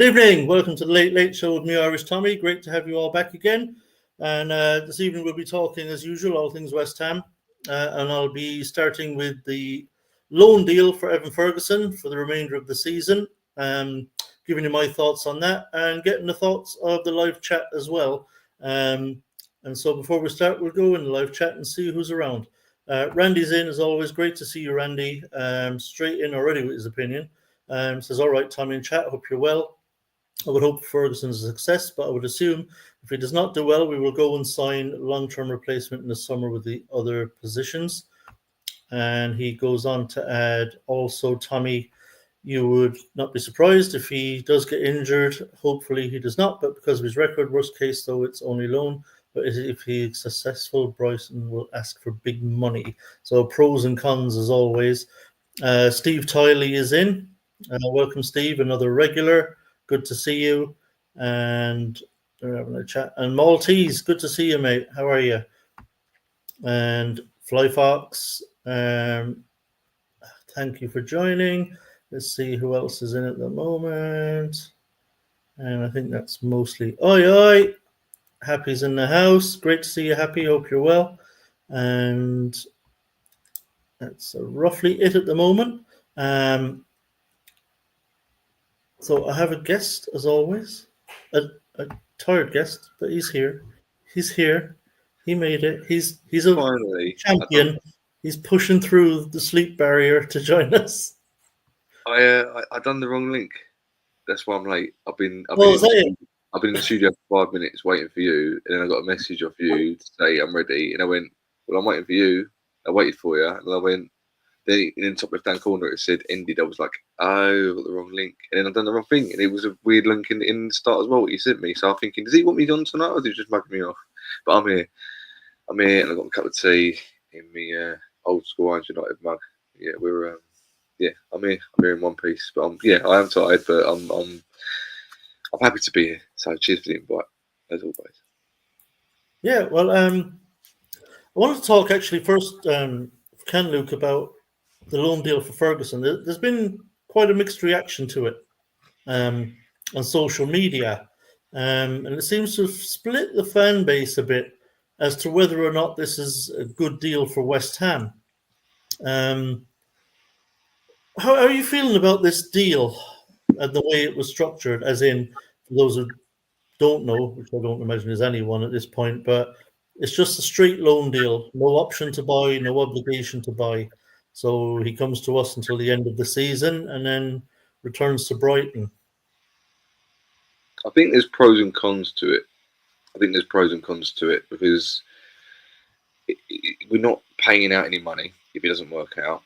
Good evening. Welcome to the Late Late Show with me, Irish Tommy. Great to have you all back again. And this evening we'll be talking, as usual, all things West Ham. And I'll be starting with the loan deal for Evan Ferguson for the remainder of the season. Giving you my thoughts on that and getting the thoughts of the live chat as well. And so before we start, we'll go in the live chat and see who's around. Randy's in, as always. Great to see you, Randy. Straight in already with his opinion. Says, all right, Tommy in chat, hope you're well. I would hope Ferguson's a success, but I would assume if he does not do well, we will go and sign long-term replacement in the summer with the other positions. And he goes on to add, also, Tommy, you would not be surprised if he does get injured. Hopefully he does not, but because of his record, worst case, though, it's only loan. But if he's successful, Bryson will ask for big money. So pros and cons, as always. Steve Tiley is in. Welcome, Steve, another regular. Good to see you. And we're having a chat. And Maltese, good to see you, mate. How are you? And Flyfox, thank you for joining. Let's see who else is in at the moment. And I think that's mostly Oi Oi. Happy's in the house. Great to see you, Happy. Hope you're well. And that's roughly it at the moment. So I have a guest, as always, a tired guest, but he's here. He's here. He made it. He's a Finally, champion. He's pushing through the sleep barrier to join us. I done the wrong link. That's why I'm late. I've been in the studio for 5 minutes waiting for you, and then I got a message off you to say I'm ready, and I went, well, I'm waiting for you. I waited for you, and I went. Then in the top left hand corner it said ended. I was like, oh, I got the wrong link, and then I've done the wrong thing, and it was a weird link in the start as well. What you sent me, so I'm thinking, does he want me on tonight, or is he just mugging me off? But I'm here, and I've got a cup of tea in my old school Orange United mug. Yeah, I'm here in one piece. But I am tired, but I'm happy to be here. So cheers for the invite, as always. Yeah, well, I wanted to talk actually first, Ken Luke, about the loan deal for Ferguson. There's been quite a mixed reaction to it on social media, and it seems to have split the fan base a bit as to whether or not this is a good deal for West Ham. How are you feeling about this deal and the way it was structured? As in, for those who don't know, which I don't imagine there's anyone at this point, but it's just a straight loan deal, no option to buy, no obligation to buy. So he comes to us until the end of the season and then returns to Brighton. I think there's pros and cons to it. Because we're not paying out any money if it doesn't work out.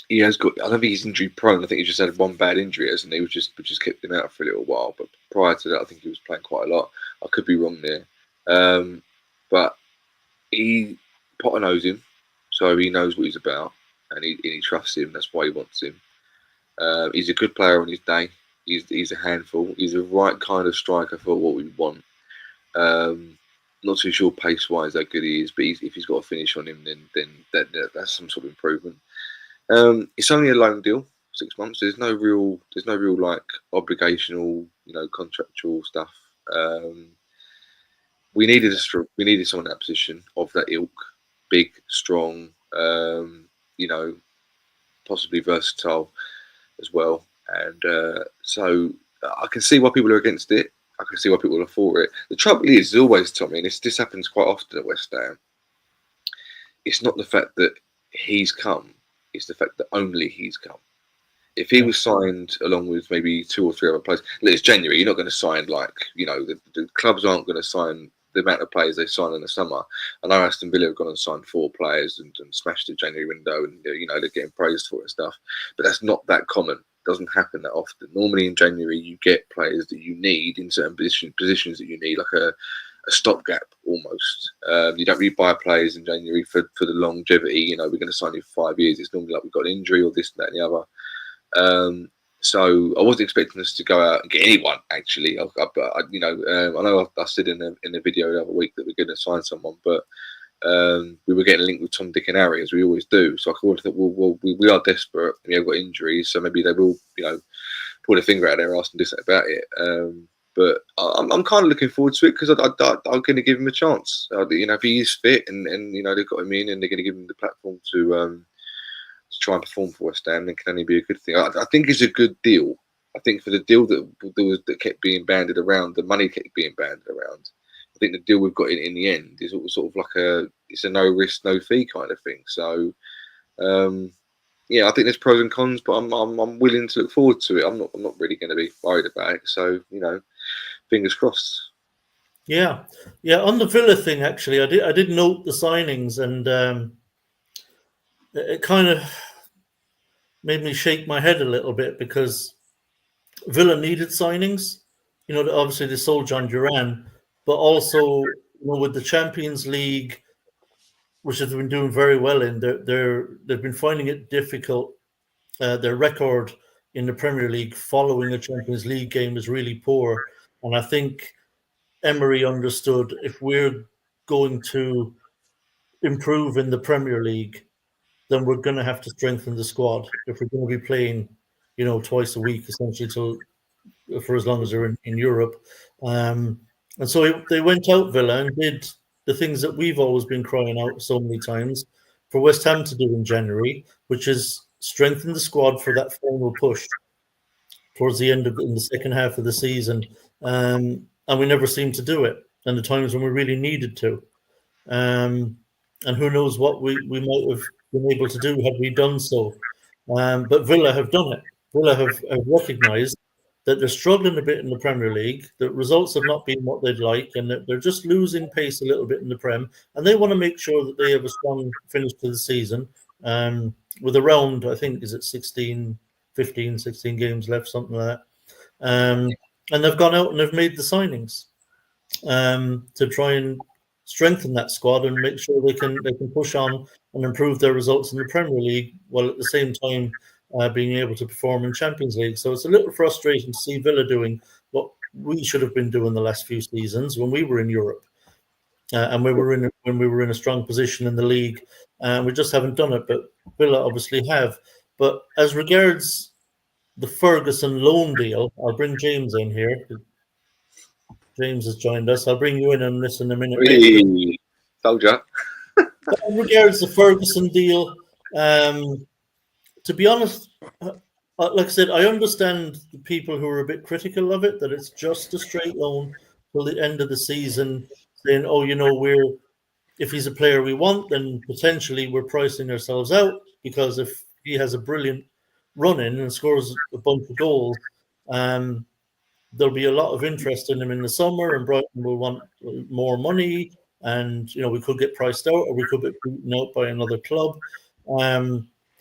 He has got. I don't think he's injury prone. I think he just had one bad injury, hasn't he? Which just kept him out for a little while. But prior to that, I think he was playing quite a lot. I could be wrong there, but Potter knows him, so he knows what he's about, and he trusts him. That's why he wants him. He's a good player on his day. He's a handful. He's the right kind of striker for what we want. Not too sure pace wise how good he is, but if he's got a finish on him, then that's some sort of improvement. It's only a loan deal, 6 months. There's no real like obligational, contractual stuff. We needed someone in that position of that ilk, big, strong, possibly versatile as well. And so I can see why people are against it. I can see why people are for it. The trouble is always, Tommy, and this happens quite often at West Ham. It's not the fact that he's come. It's the fact that only he's come. If he was signed along with maybe 2 or 3 other players, it's January. You're not going to sign the clubs aren't going to sign the amount of players they sign in the summer. I know Aston Villa have gone and signed 4 players and smashed the January window, and they're getting praised for it and stuff. But that's not that common. It doesn't happen that often. Normally in January you get players that you need in certain positions that you need, like a stopgap almost. You don't really buy players in January for the longevity. We're going to sign you for 5 years. It's normally like we've got an injury or this, that, and the other. So I wasn't expecting us to go out and get anyone. Actually, I know I said in the video the other week that we're going to sign someone, but we were getting linked with Tom, Dick, and Harry as we always do. So I thought, well, we are desperate. We have got injuries, so maybe they will, pull a finger out of their arse and do something about it. But I'm kind of looking forward to it because I'm going to give him a chance. If he is fit and they've got him in and they're going to give him the platform to try and perform for West Ham, then can only be a good thing. I think it's a good deal. I think for the deal that kept being banded around, the money kept being banded around. I think the deal we've got in the end is sort of like it's a no risk, no fee kind of thing. So, yeah, I think there's pros and cons, but I'm willing to look forward to it. I'm not really going to be worried about it. So, fingers crossed. Yeah. On the Villa thing, actually, I did note the signings, and it kind of made me shake my head a little bit because Villa needed signings. Obviously they sold John Duran, but also with the Champions League, which they've been doing very well in, they've been finding it difficult. Their record in the Premier League following a Champions League game is really poor, and I think Emery understood if we're going to improve in the Premier League, then we're going to have to strengthen the squad if we're going to be playing, twice a week essentially for as long as they're in Europe. And so they went out, Villa, and did the things that we've always been crying out so many times for West Ham to do in January, which is strengthen the squad for that final push towards the end in the second half of the season. And we never seemed to do it. And the times when we really needed to. And who knows what we might have been able to do had we done so. But Villa have done it. Villa have recognised that they're struggling a bit in the Premier League, that results have not been what they'd like, and that they're just losing pace a little bit in the Prem. And they want to make sure that they have a strong finish to the season with around, I think, is it 16 games left, something like that. And they've gone out and they've made the signings to try and strengthen that squad and make sure they can push on and improve their results in the Premier League, while at the same time being able to perform in Champions League. So it's a little frustrating to see Villa doing what we should have been doing the last few seasons when we were in Europe, and when we were in a strong position in the league. We just haven't done it, but Villa obviously have. But as regards the Ferguson loan deal, I'll bring James in here. James has joined us. I'll bring you in on this in a minute. Hey, told ya. In regards to the Ferguson deal, to be honest, like I said, I understand the people who are a bit critical of it, that it's just a straight loan till the end of the season, saying, if he's a player we want, then potentially we're pricing ourselves out, because if he has a brilliant run in and scores a bunch of goals, there'll be a lot of interest in him in the summer, and Brighton will want more money, and we could get priced out, or we could get beaten out by another club.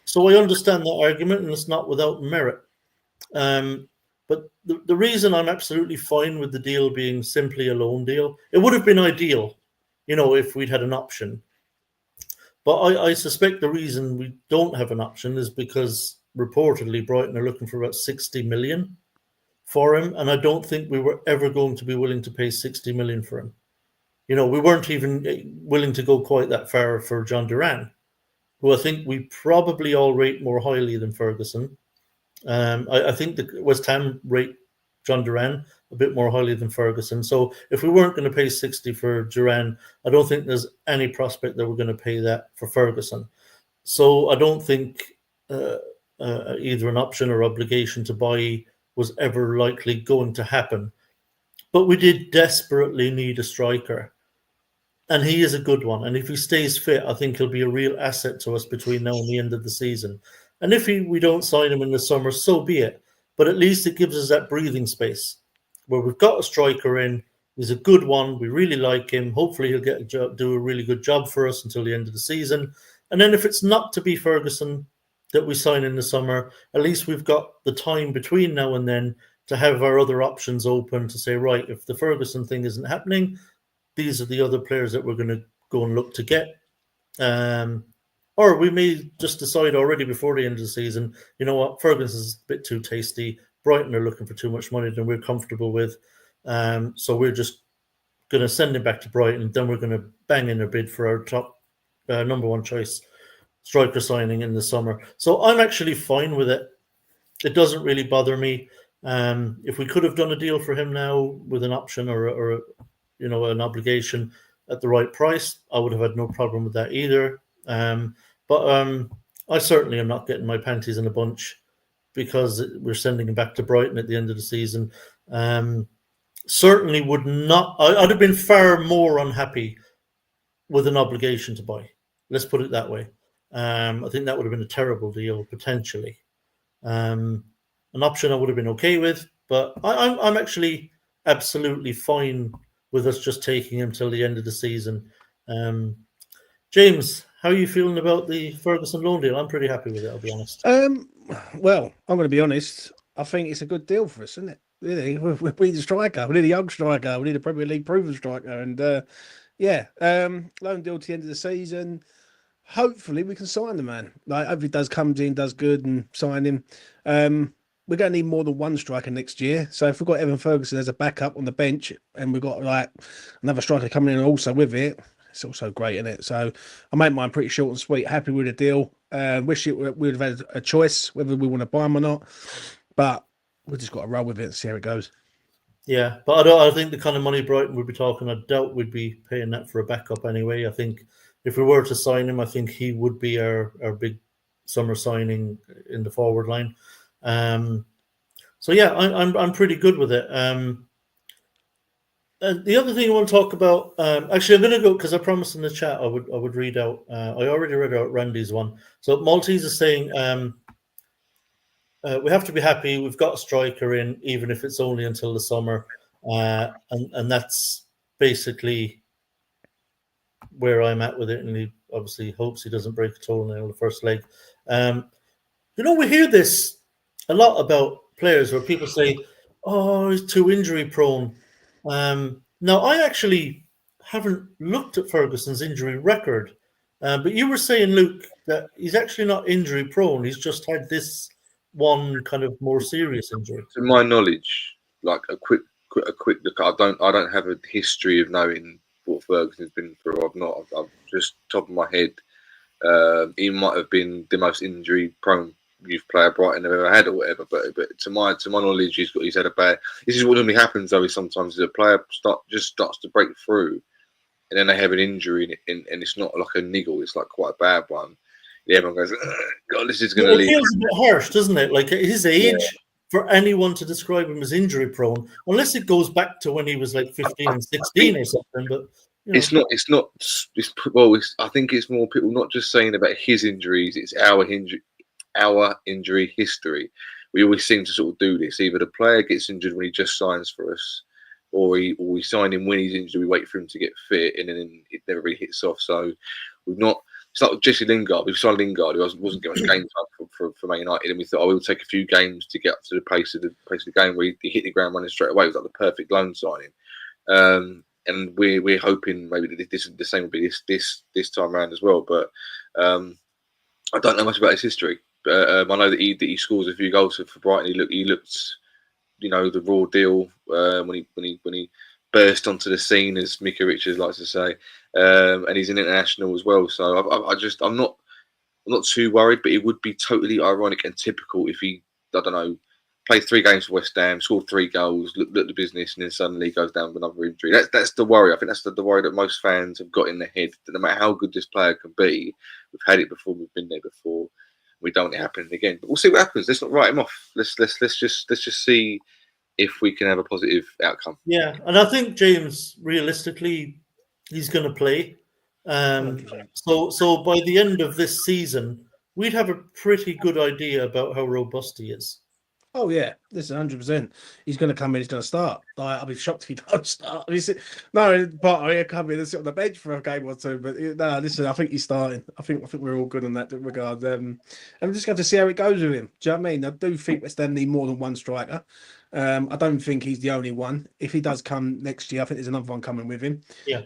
So I understand that argument, and it's not without merit. But the reason I'm absolutely fine with the deal being simply a loan deal, it would have been ideal, if we'd had an option. But I suspect the reason we don't have an option is because reportedly Brighton are looking for about 60 million for him, and I don't think we were ever going to be willing to pay 60 million for him. We weren't even willing to go quite that far for John Duran, who I think we probably all rate more highly than Ferguson. I think the West Ham rate John Duran a bit more highly than Ferguson. So if we weren't going to pay 60 for Duran, I don't think there's any prospect that we're going to pay that for Ferguson. So I don't think either an option or obligation to buy was ever likely going to happen. But we did desperately need a striker. And he is a good one. And if he stays fit, I think he'll be a real asset to us between now and the end of the season. And if we don't sign him in the summer, so be it. But at least it gives us that breathing space where we've got a striker in. He's a good one. We really like him. Hopefully he'll do a really good job for us until the end of the season. And then if it's not to be Ferguson that we sign in the summer, at least we've got the time between now and then to have our other options open to say, right, if the Ferguson thing isn't happening, these are the other players that we're going to go and look to get. Or we may just decide already before the end of the season, you know what, Ferguson's a bit too tasty. Brighton are looking for too much money than we're comfortable with. So we're just going to send him back to Brighton. Then we're going to bang in a bid for our top number one choice striker signing in the summer. So I'm actually fine with it. It doesn't really bother me. If we could have done a deal for him now with an option or an obligation at the right price, I would have had no problem with that either. But I certainly am not getting my panties in a bunch because we're sending him back to Brighton at the end of the season. Certainly would not. I'd have been far more unhappy with an obligation to buy. Let's put it that way. I think that would have been a terrible deal potentially. An option I would have been okay with, but I'm actually absolutely fine with us just taking him till the end of the season. James, how are you feeling about the Ferguson loan deal? I'm pretty happy with it, I'll be honest. Well, I'm going to be honest. I think it's a good deal for us, isn't it? Really, we need a striker. We need a young striker. We need a Premier League proven striker. And loan deal to the end of the season. Hopefully, we can sign the man. Like, hopefully, comes in, does good, and sign him. We're going to need more than one striker next year. So if we've got Evan Ferguson as a backup on the bench, and we've got like another striker coming in also with it, it's also great, isn't it? So I made mine pretty short and sweet. Happy with the deal. Wish we would have had a choice whether we want to buy him or not, but we just got to roll with it and see how it goes. Yeah, but I think the kind of money Brighton would be talking, I doubt we'd be paying that for a backup anyway. I think if we were to sign him, I think he would be our big summer signing in the forward line. So yeah, I'm pretty good with it. The other thing I want to talk about, actually, I'm going to go because I promised in the chat I would read out. I already read out Randy's one. So Maltese is saying we have to be happy. We've got a striker in, even if it's only until the summer, and that's basically where I'm at with it. And he obviously hopes he doesn't break a toenail the first leg. We hear this a lot about players where people say, "Oh, he's too injury prone." Now, I actually haven't looked at Ferguson's injury record, but you were saying, Luke, that he's actually not injury prone. He's just had this one kind of more serious injury. To my knowledge, like a quick look, I don't have a history of knowing what Ferguson's been through. I've just top of my head. He might have been the most injury prone youth player Brighton have ever had or whatever, but to my knowledge, he's had a bad. This is what normally happens though. Is sometimes a player starts to break through, and then they have an injury, and it's not like a niggle. It's like quite a bad one. Everyone goes, "God, this is going to leave." It feels a bit harsh, doesn't it? Like at his age, for anyone to describe him as injury prone, unless it goes back to when he was like 15 and 16 or something. But it's not. I think it's more people not just saying about his injuries. It's our injury history. We always seem to sort of do this. Either the player gets injured when he just signs for us, or we sign him when he's injured. We wait for him to get fit, and then it never really hits off. So we've not. It's like Jesse Lingard. We signed Lingard, who wasn't getting much game time for Man United, and we thought, we'll take a few games to get up to the pace of the game where he hit the ground running straight away. It was like the perfect loan signing. And we're hoping maybe the same will be this time around as well. But I don't know much about his history. I know that he scores a few goals for Brighton. He looked, the raw deal when he burst onto the scene, as Mika Richards likes to say, and he's an international as well. So I'm not too worried, but it would be totally ironic and typical if he, I don't know, played 3 games for West Ham, scored 3 goals, looked at the business, and then suddenly goes down with another injury. That's the worry. I think that's the worry that most fans have got in their head. That no matter how good this player can be, we've had it before, we've been there before. We don't want it happening again. But we'll see what happens. Let's not write him off. Let's just see if we can have a positive outcome. Yeah, and I think James, realistically, he's going to play. So by the end of this season, we'd have a pretty good idea about how robust he is. Oh yeah, this is 100%. He's going to come in. He's going to start. I'll be shocked if he don't start. He'll come in and sit on the bench for a game or two. But no, listen, I think he's starting. I think we're all good in that regard. And we're just going to see how it goes with him. Do you know what I mean? I do think West Ham need more than one striker. I don't think he's the only one. If he does come next year, I think there's another one coming with him. Yeah.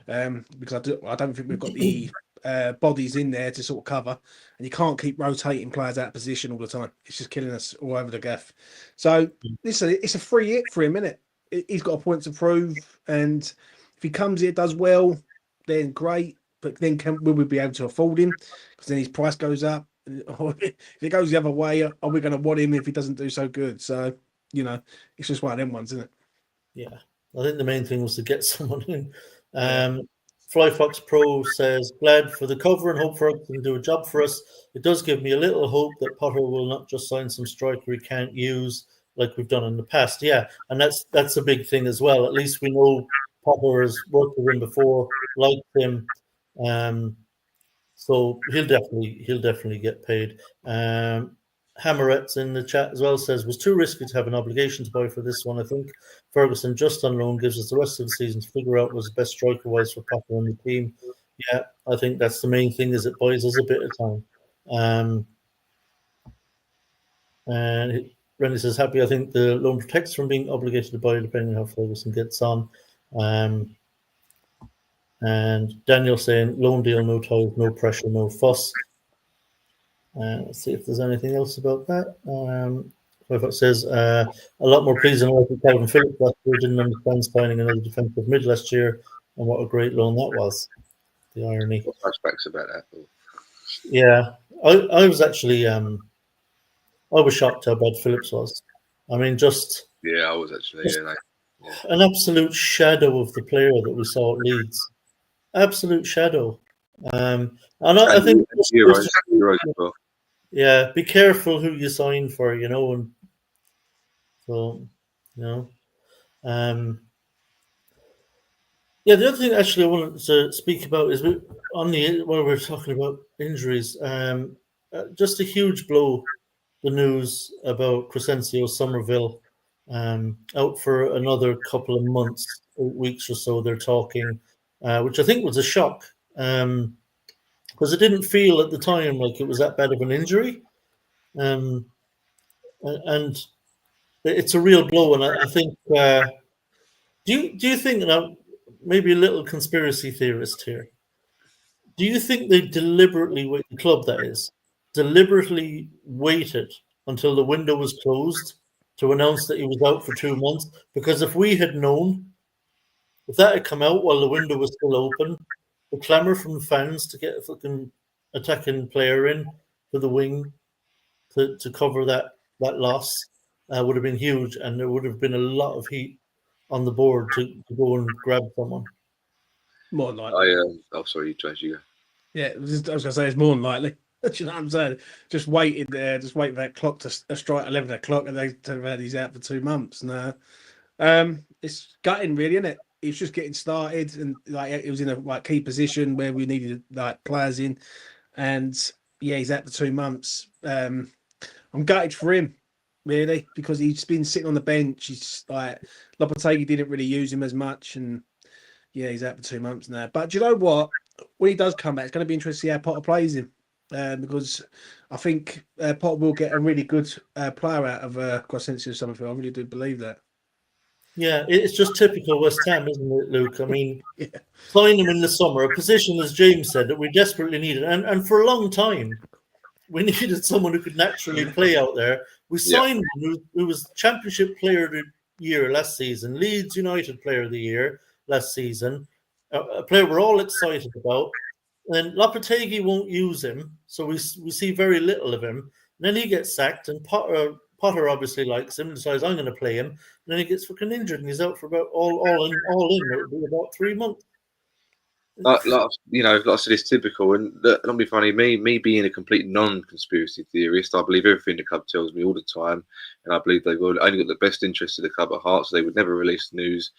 Because I don't think we've got the bodies in there to sort of cover, and you can't keep rotating players out of position all the time. It's just killing us all over the gaff. So listen, it's a free hit for him, isn't it? He's got a point to prove, and if he comes here, does well, then great. But then will we be able to afford him? Because then his price goes up. If it goes the other way, are we going to want him if he doesn't do so good? So it's just one of them ones, isn't it? Yeah, I think the main thing was to get someone in. Flyfox Pro says, glad for the cover and hope Ferguson can do a job for us. It does give me a little hope that Potter will not just sign some striker he can't use like we've done in the past. Yeah, and that's a big thing as well. At least we know Potter has worked with him before, liked him. So he'll definitely get paid. Hammeret's in the chat as well says, was too risky to have an obligation to buy for this one. I think Ferguson just on loan gives us the rest of the season to figure out what's the best striker wise for Potter and the team. Yeah, I think that's the main thing, is it buys us a bit of time. And Rennie says, happy. I think the loan protects from being obligated to buy depending on how Ferguson gets on. And Daniel saying, loan deal, no ties, no pressure, no fuss. Let's see if there's anything else about that. It says, a lot more pleasing with Calvin Phillips last year. Didn't understand signing another defensive mid last year, and what a great loan that was. The irony. What flashbacks about that? Yeah, I was actually I was shocked how bad Phillips was. I mean, just I was actually an absolute shadow of the player that we saw at Leeds. Absolute shadow. And I think Euros as well. Yeah, be careful who you sign for, and so, yeah, the other thing actually I wanted to speak about is while we're talking about injuries, just a huge blow, the news about Crescencio Somerville out for another couple of months, 8 weeks or so, they're talking, which I think was a shock, because it didn't feel at the time like it was that bad of an injury. And it's a real blow, and I think. Do you think now? Maybe a little conspiracy theorist here. Do you think they deliberately, the club that is, deliberately waited until the window was closed to announce that he was out for 2 months? Because if we had known, if that had come out while the window was still open, the clamour from fans to get a fucking attacking player in for the wing to cover that loss would have been huge, and there would have been a lot of heat on the board to go and grab someone. More than likely. Sorry, Trash, you go. Yeah, I was going to say it's more than likely. You know what I'm saying? Just waiting there, just wait for that clock to strike 11 o'clock, and they tell about he's out for 2 months. No, it's gutting, really, isn't it? He was just getting started, and it was in a key position where we needed players in, and yeah, he's out for 2 months. I'm gutted for him, really, because he's been sitting on the bench. He's Lopetegui didn't really use him as much, and yeah, he's out for 2 months now. But do you know what? When he does come back, it's going to be interesting to see how Potter plays him, because I think Potter will get a really good player out of Crescencio Somerville. I really do believe that. Yeah, it's just typical West Ham, isn't it, Luke? I mean, sign him in the summer, a position, as James said, that we desperately needed. And for a long time, we needed someone who could naturally play out there. We signed him, who was Championship Player of the Year last season, Leeds United Player of the Year last season, a player we're all excited about. And Lopetegui won't use him, so we see very little of him. And then he gets sacked, and Potter obviously likes him, decides I'm going to play him. And then he gets fucking injured, and he's out for about all in. It would be about 3 months. Like I said, it's typical, and not be funny. Me being a complete non-conspiracy theorist, I believe everything the club tells me all the time, and I believe they've only got the best interest of the club at heart. So they would never release news.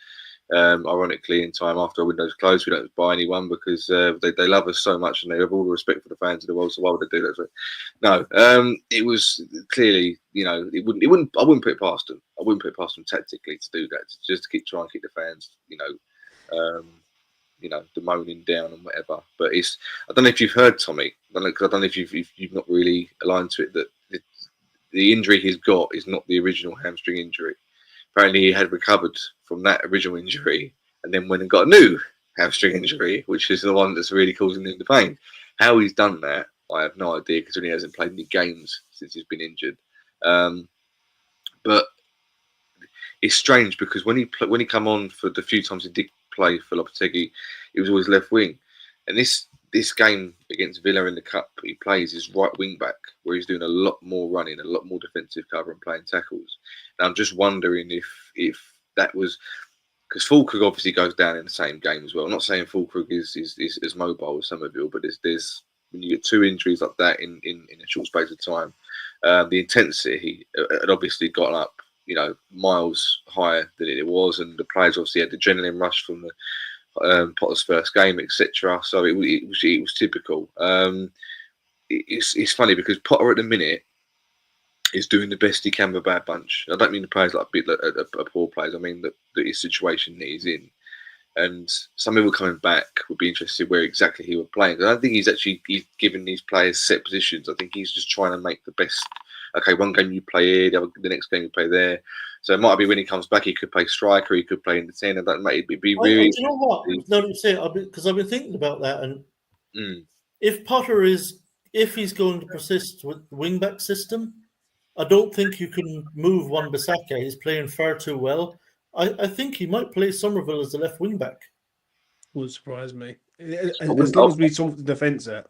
Ironically, in time after our window's closed, we don't buy anyone because they love us so much, and they have all the respect for the fans of the world. So why would they do that? So, no, it was clearly, it wouldn't. I wouldn't put it past them. I wouldn't put it past them tactically to do that, just to try and keep the fans, the moaning down and whatever. But I don't know if you've heard, Tommy. I don't know if you've not really aligned to it, that the injury he's got is not the original hamstring injury. Apparently, he had recovered from that original injury and then went and got a new hamstring injury, which is the one that's really causing him the pain. How he's done that, I have no idea, because he hasn't played any games since he's been injured. But it's strange because when he come on for the few times he did play for Lopetegui, it was always left wing, and this this game against Villa in the Cup, he plays his right wing back, where he's doing a lot more running, a lot more defensive cover, and playing tackles. And I'm just wondering if that was because Fulkrug obviously goes down in the same game as well. I'm not saying Fulkrug is as mobile as Somerville, but there's when you get two injuries like that in a short space of time, the intensity had obviously gone up, miles higher than it was, and the players obviously had the adrenaline rush from the Potter's first game, etc. So it was typical. It's funny because Potter at the minute is doing the best he can with a bad bunch. I don't mean the players like poor players. I mean that his situation that he's in, and some people coming back would be interested where exactly he would play. I don't think he's giving these players set positions. I think he's just trying to make the best. Okay, one game you play here, the next game you play there. So it might be when he comes back, he could play striker, he could play in the 10. And that might be really. Do you know what? No, you say because I've been thinking about that, and if he's going to persist with the wing back system, I don't think you can move Wan-Bissaka. He's playing far too well. I think he might play Somerville as the left wing back. Would surprise me as long as we sort the defence out.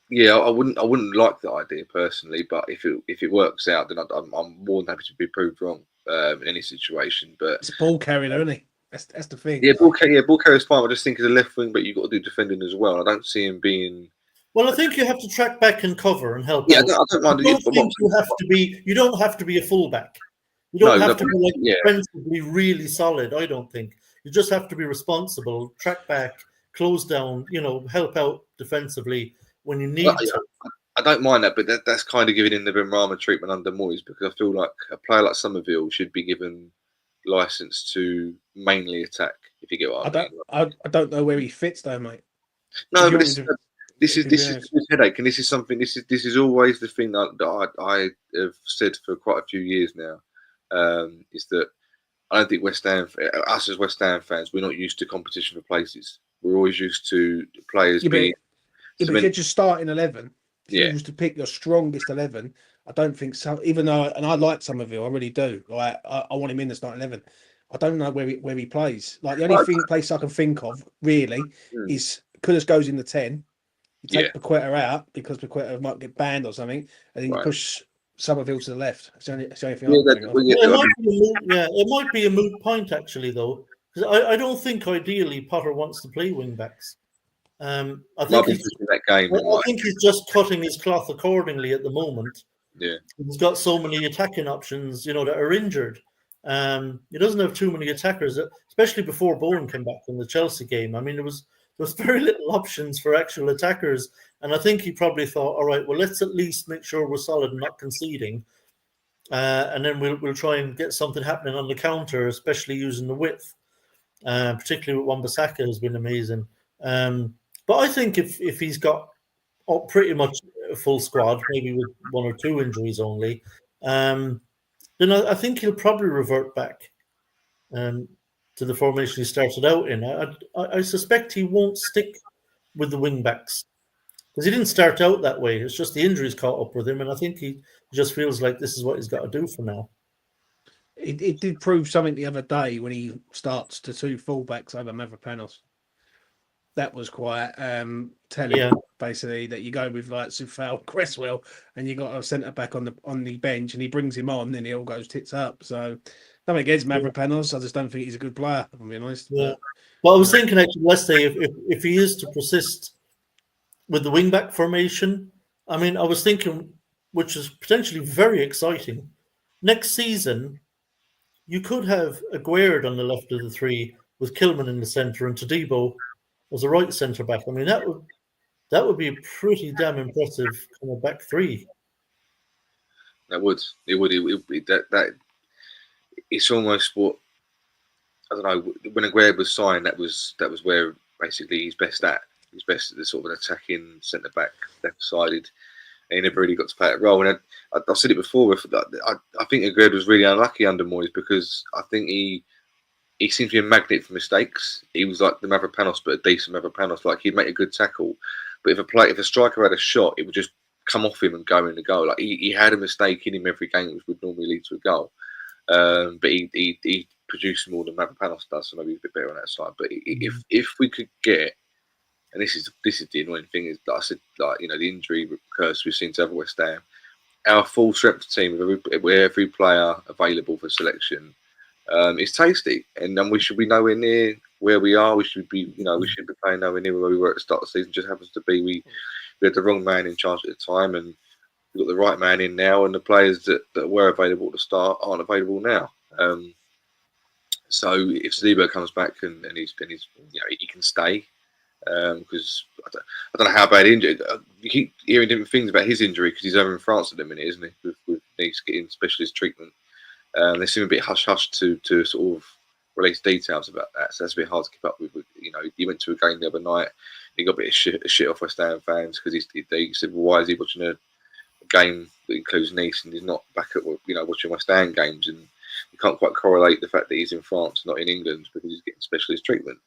Yeah, I wouldn't like that idea personally, but if it works out, then I'm more than happy to be proved wrong in any situation. But it's a ball carrier, isn't he? That's the thing. Yeah, ball carrier is fine. I just think as a left wing, but you've got to do defending as well. I don't see him being. Well, I think you have to track back and cover and help. Yeah, out. I don't mind. You don't have to be a fullback. You don't have to be defensively really solid. I don't think you just have to be responsible, track back, close down. Help out defensively when you need to. I don't mind that, but that's kind of giving him the Benrahma treatment under Moyes, because I feel like a player like Somerville should be given license to mainly attack. If you get what I mean. I don't know where he fits though, mate. No, but this is his headache, and this is something. This is always the thing that I have said for quite a few years now. Is that I don't think us as West Ham fans, we're not used to competition for places. We're always used to players being. But if you're just starting 11, you used to pick your strongest 11. I don't think so. Even though, and I like Somerville, I really do. Like I want him in the starting 11. I don't know where he plays. Like the only place I can think of really is Kudus goes in the 10. You take Paqueta out because Paqueta might get banned or something, and then you push Somerville to the left. It's the only thing it might be a moot point actually, though, because I don't think ideally Potter wants to play wing backs. I think he's just cutting his cloth accordingly at the moment. Yeah, he's got so many attacking options, that are injured. He doesn't have too many attackers, especially before Bowen came back in the Chelsea game. I mean, there was very little options for actual attackers, and I think he probably thought, all right, well, let's at least make sure we're solid and not conceding, and then we'll try and get something happening on the counter, especially using the width, particularly with Wan-Bissaka has been amazing. But I think if he's got pretty much a full squad, maybe with one or two injuries only, then I think he'll probably revert back to the formation he started out in. I suspect he won't stick with the wing backs because he didn't start out that way. It's just the injuries caught up with him, and I think he just feels like this is what he's got to do for now. It did prove something the other day when he starts to two fullbacks over Mavropanos. That was quite telling, basically, that you go with like Soufal, Cresswell, and you got a centre back on the bench, and he brings him on, and it all goes tits up. So, nothing against Mavropanos, I just don't think he's a good player, if I'm being honest. Yeah. Well, I was thinking actually, let's say if he is to persist with the wing back formation, I mean, I was thinking, which is potentially very exciting. Next season, you could have Aguerd on the left of the three with Kilman in the centre and Todibo as a right centre back. I mean, that would be a pretty damn impressive kind of back three. That would. It would. That it's almost what I don't know. When Aguerd was signed, that was where basically he's best at. He's best at the sort of an attacking centre back, left sided. And he never really got to play that role. And I've said it before. I think Aguerd was really unlucky under Moyes because I think he seemed to be a magnet for mistakes. He was like the Mavropanos, but a decent Mavropanos. Like he'd make a good tackle, but if a striker had a shot, it would just come off him and go in the goal. Like he had a mistake in him every game, which would normally lead to a goal. But he produced more than Mavropanos does, so maybe he's a bit better on that side. But if we could get and this is the annoying thing, is like I said, like, you know, the injury curse we've seen to other West Ham. Our full strength team with every player available for selection is tasty, and then we should be nowhere near where we are. We should be playing nowhere near where we were at the start of the season. Just happens to be we had the wrong man in charge at the time, and we've got the right man in now, and the players that were available at the start aren't available now. So if Saliba comes back and he's he can stay, because I don't know how bad injured. You keep hearing different things about his injury because he's over in France at the minute, isn't he? With needs getting specialist treatment. They seem a bit hush to sort of release details about that, so that's a bit hard to keep up with. You know, he went to a game the other night. He got a bit of shit off West Ham fans because they said, well, why is he watching a game that includes Nice and he's not back at watching West Ham games, and you can't quite correlate the fact that he's in France, not in England, because he's getting specialist treatment.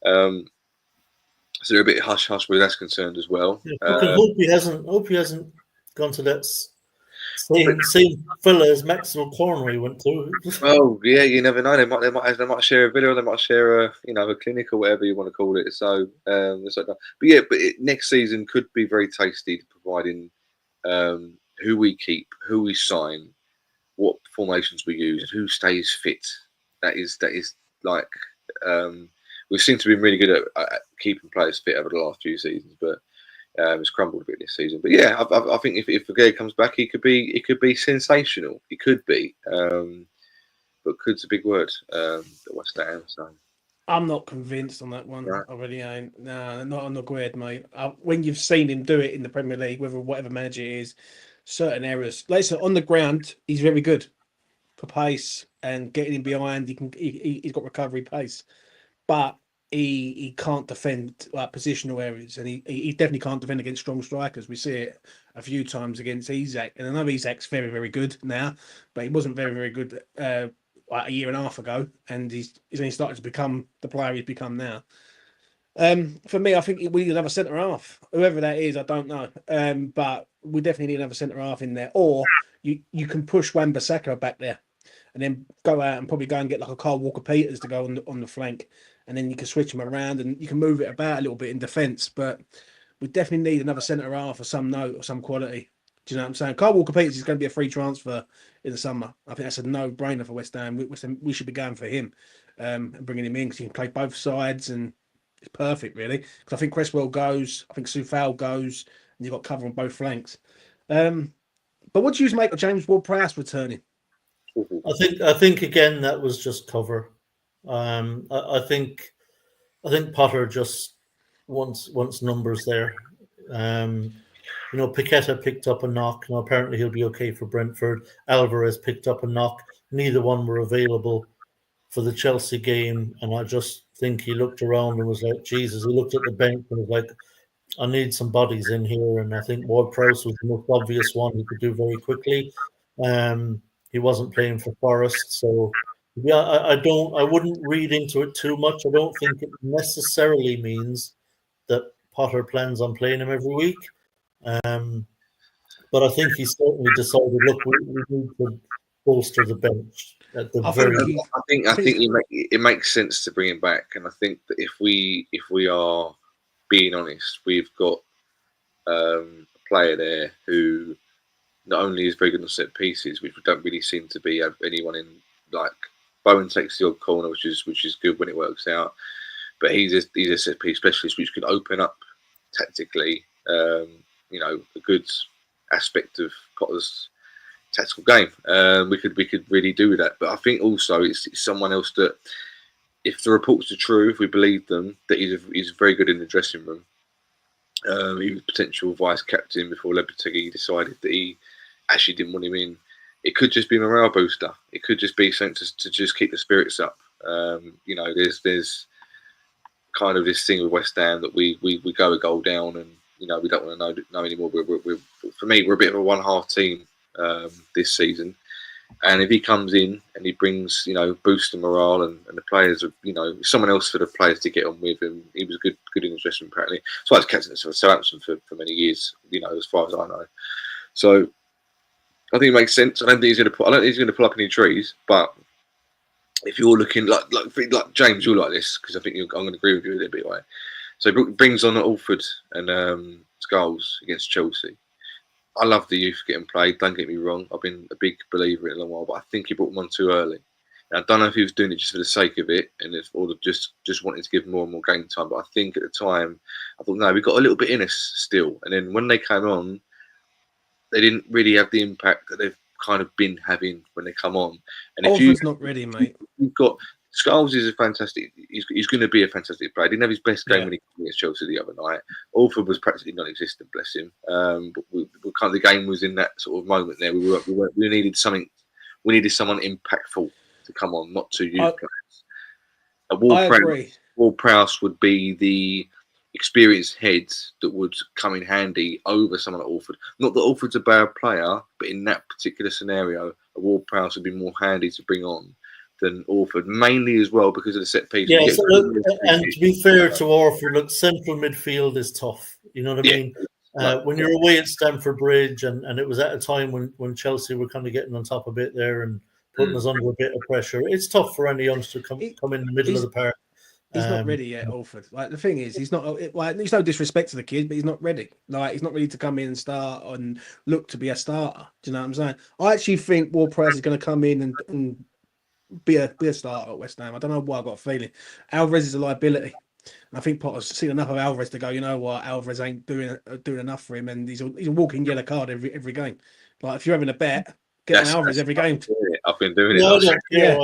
So they're a bit hush where that's concerned as well. Yeah, hope he hasn't gone to that same fella as Maxwell Corner he went to. Oh yeah, you never know. They might share a video, they might share a clinic or whatever you want to call it. So next season could be very tasty, providing who we keep, who we sign, what formations we use, and who stays fit. That is like we seem to be really good at keeping players fit over the last few seasons, but it's crumbled a bit this season. But yeah, I think if Ferguson comes back, it could be sensational. It could be, but could's a big word at West Ham. So I'm not convinced on that one. Right. I really ain't. No, not on the grid, mate. When you've seen him do it in the Premier League, whatever manager it is, certain errors. Like I said, on the ground, he's very good for pace and getting him behind. He's got recovery pace, but he can't defend like positional areas, and he definitely can't defend against strong strikers. We see it a few times against 𝙂𝙊𝙊𝘿, and I know 𝙂𝙊𝙊𝙊𝘿's very, very good now, but he wasn't very, very good like a year and a half ago, and he's only started to become the player he's become now. For me, I think we need another centre half, whoever that is. I don't know, but we definitely need another centre half in there, or you can push Wan-Bissaka back there, and then go out and probably go and get like a Kyle Walker-Peters to go on the flank, and then you can switch them around and you can move it about a little bit in defence. But we definitely need another centre half of some note or some quality. Do you know what I'm saying? Kyle Walker-Peters is going to be a free transfer in the summer. I think that's a no-brainer for West Ham. We should be going for him and bringing him in because he can play both sides, and it's perfect, really. Because I think Cresswell goes, I think 𝙂𝙊𝙊𝘿 goes, and you've got cover on both flanks. But what do you make of James Ward-Prowse returning? I think again that was just cover. I think Potter just wants numbers there. Paqueta picked up a knock. Now apparently he'll be okay for Brentford. Alvarez picked up a knock. Neither one were available for the Chelsea game, and I just think he looked around and was like, Jesus. He looked at the bench and was like, I need some bodies in here. And I think Ward-Prowse was the most obvious one he could do very quickly. He wasn't playing for Forest, so yeah, I wouldn't read into it too much. I don't think it necessarily means that Potter plans on playing him every week. But I think he certainly decided, look, we need to bolster the bench at the I think it makes sense to bring him back, and I think that if we are being honest, we've got a player there who not only is very good on set pieces, which we don't really seem to be anyone in. Like Bowen takes the odd corner, which is good when it works out, but he's a set piece specialist, which could open up tactically, a good aspect of Potter's tactical game. We could really do that, but I think also it's someone else that, if the reports are true, if we believe them, that he's very good in the dressing room. He was potential vice captain before Lopetegui decided that he actually didn't want him in. It could just be a morale booster. It could just be something to just keep the spirits up. There's kind of this thing with West Ham that we go a goal down, and we don't want to know anymore. For me, we're a bit of a one-half team this season, and if he comes in and he brings boost the morale and the players are someone else for the players to get on with, and he was good in the dressing room apparently. So I was captain of Southampton for many years, as far as I know. So I think it makes sense. I don't think he's going to pull up any trees. But if you're looking like James, you're like this, because I think I'm going to agree with you a little bit. Right? So he brings on Alford and Scholes against Chelsea. I love the youth getting played. Don't get me wrong. I've been a big believer in it a long while, but I think he brought them on too early. And I don't know if he was doing it just for the sake of it, and or just wanting to give more and more game time. But I think at the time, I thought, no, we got a little bit in us still. And then when they came on, they didn't really have the impact that they've kind of been having when they come on. And if Alfred's not ready, mate. You've got Scholes is a fantastic. He's going to be a fantastic player. He didn't have his best game when he came against Chelsea the other night. Alford was practically non-existent, bless him. But we kind of, the game was in that sort of moment there. We needed something. We needed someone impactful to come on, not two youth players. I agree. Ward-Prowse would be the experienced heads that would come in handy over someone like Alford. Not that Alford's a bad player, but in that particular scenario, a Ward-Prowse would be more handy to bring on than Alford, mainly as well because of the set piece. Yeah, so and to be fair to Alford, look, central midfield is tough. You know what I mean? When you're away at Stamford Bridge, and it was at a time when Chelsea were kind of getting on top a bit there and putting us under a bit of pressure, it's tough for any youngster to come in the middle of the park. He's not ready yet, Alford. Like the thing is, he's not. Like, there's no disrespect to the kid, but he's not ready. Like he's not ready to come in and start and look to be a starter. Do you know what I'm saying? I actually think Ward-Prowse is going to come in and be a starter at West Ham. I don't know why I got a feeling. Alvarez is a liability. And I think Potter's seen enough of Alvarez to go, you know what, Alvarez ain't doing enough for him, and he's a walking yellow card every game. Like if you're having a bet, get on Alvarez every game. I've been doing it. No, I don't care.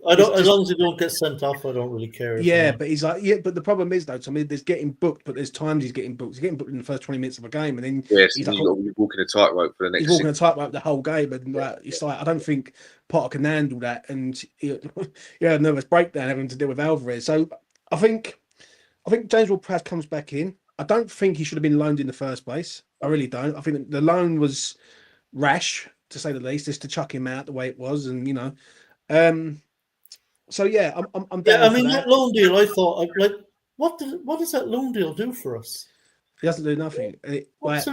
I don't. As long as he don't get sent off, I don't really care. Yeah, but he's like, but the problem is though, to me, there's getting booked, but there's times he's getting booked. He's getting booked in the first 20 minutes of a game, and then he's like, walking a tightrope for the next. He's walking a tightrope the whole game, and it's like I don't think Potter can handle that, and a nervous breakdown having to deal with Alvarez. So I think James Ward-Prowse comes back in. I don't think he should have been loaned in the first place. I really don't. I think the loan was rash, to say the least, just to chuck him out the way it was, and so yeah, I'm down. I mean that loan deal. I thought, like, what does that loan deal do for us? It doesn't do nothing.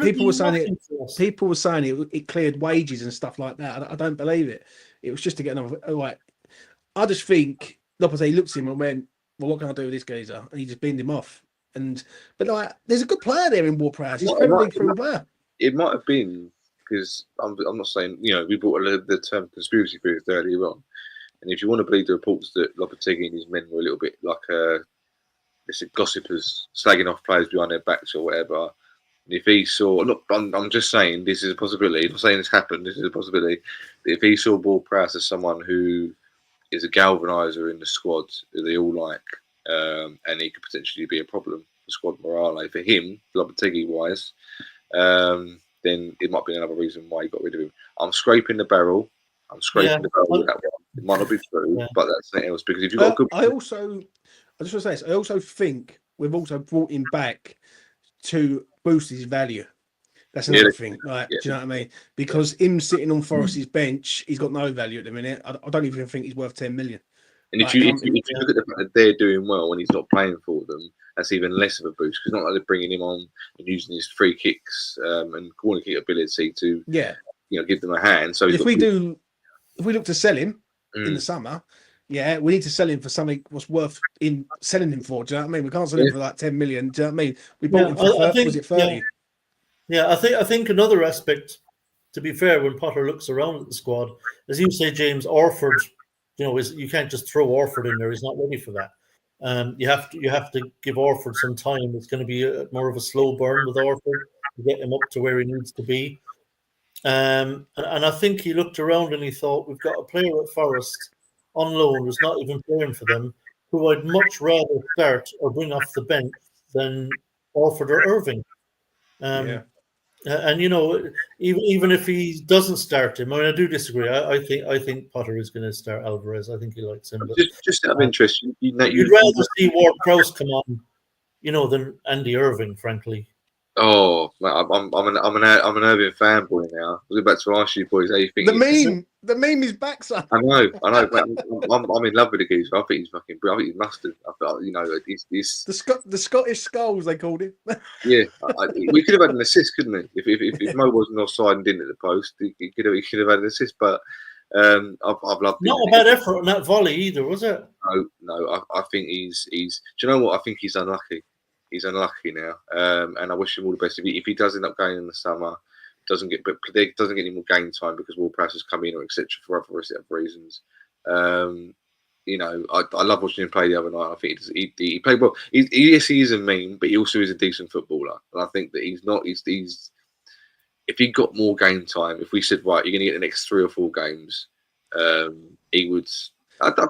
People were saying it cleared wages and stuff like that. I don't believe it. It was just to get another. Like, I just think Lopetegui looked at him and went, "Well, what can I do with this geezer?" And he just binned him off. But like, there's a good player there in Ward-Prowse. He's a Premier League through player. It might have been because I'm not saying we brought the term conspiracy theories earlier on, and if you want to believe the reports that Lopetegui and his men were a little bit like gossipers slagging off players behind their backs or whatever. And if he saw, look, I'm just saying this is a possibility. I'm not saying this happened. This is a possibility. If he saw Ward-Prowse as someone who is a galvanizer in the squad that they all like, and he could potentially be a problem for squad morale for him, Lopetegui wise, then it might be another reason why he got rid of him. I'm scraping the barrel. I'm scraping the barrel with that one. It might not be true, but that's something else. Because if you've got a good, I just want to say this. I also think we've also brought him back to boost his value. That's another thing. Like, do you know what I mean? Because him sitting on Forest's bench, he's got no value at the minute. I don't even think he's worth 10 million. And if you look at the fact that they're doing well and he's not playing for them, that's even less of a boost. Because it's not like they're bringing him on and using his free kicks and corner kick ability to give them a hand. So if we look to sell him in the summer, we need to sell him for something what's worth in selling him for. Do you know what I mean? We can't sell him for like 10 million. Do you know what I mean? We bought him for 30? Yeah, I think another aspect, to be fair, when Potter looks around at the squad, as you say, James, Orford, you can't just throw Orford in there. He's not ready for that. You have to give Orford some time. It's going to be more of a slow burn with Orford to get him up to where he needs to be. And I think he looked around and he thought, we've got a player at Forest on loan who's not even playing for them, who I'd much rather start or bring off the bench than Orford or Irving. And even if he doesn't start him, I mean, I do disagree. I think Potter is going to start Alvarez. I think he likes him. But, just out of interest, you'd rather see Ward-Prowse come on, than Andy Irving, frankly. Oh, I'm an Irving fanboy now. I was about to ask you boys how you think. The meme is back, son. I know. But I'm in love with the geezer. I think he's fucking brilliant. I think he's mustard. He's the Scottish skulls they called him. Yeah, we could have had an assist, couldn't he? If Mo wasn't offside and didn't at the post, he could have had an assist. But I've loved. Not a bad effort on that volley either, was it? No. I think he's. Do you know what? I think he's unlucky. He's unlucky now, and I wish him all the best. If he does end up going in the summer, doesn't get any more game time because Ward-Prowse has come in or etc. for other reasons. You know, I love watching him play the other night. I think he played well. Yes, he is a meme, but he also is a decent footballer. And I think that he's if he got more game time, if we said right, you're going to get the next 3 or 4 games, he would. I think.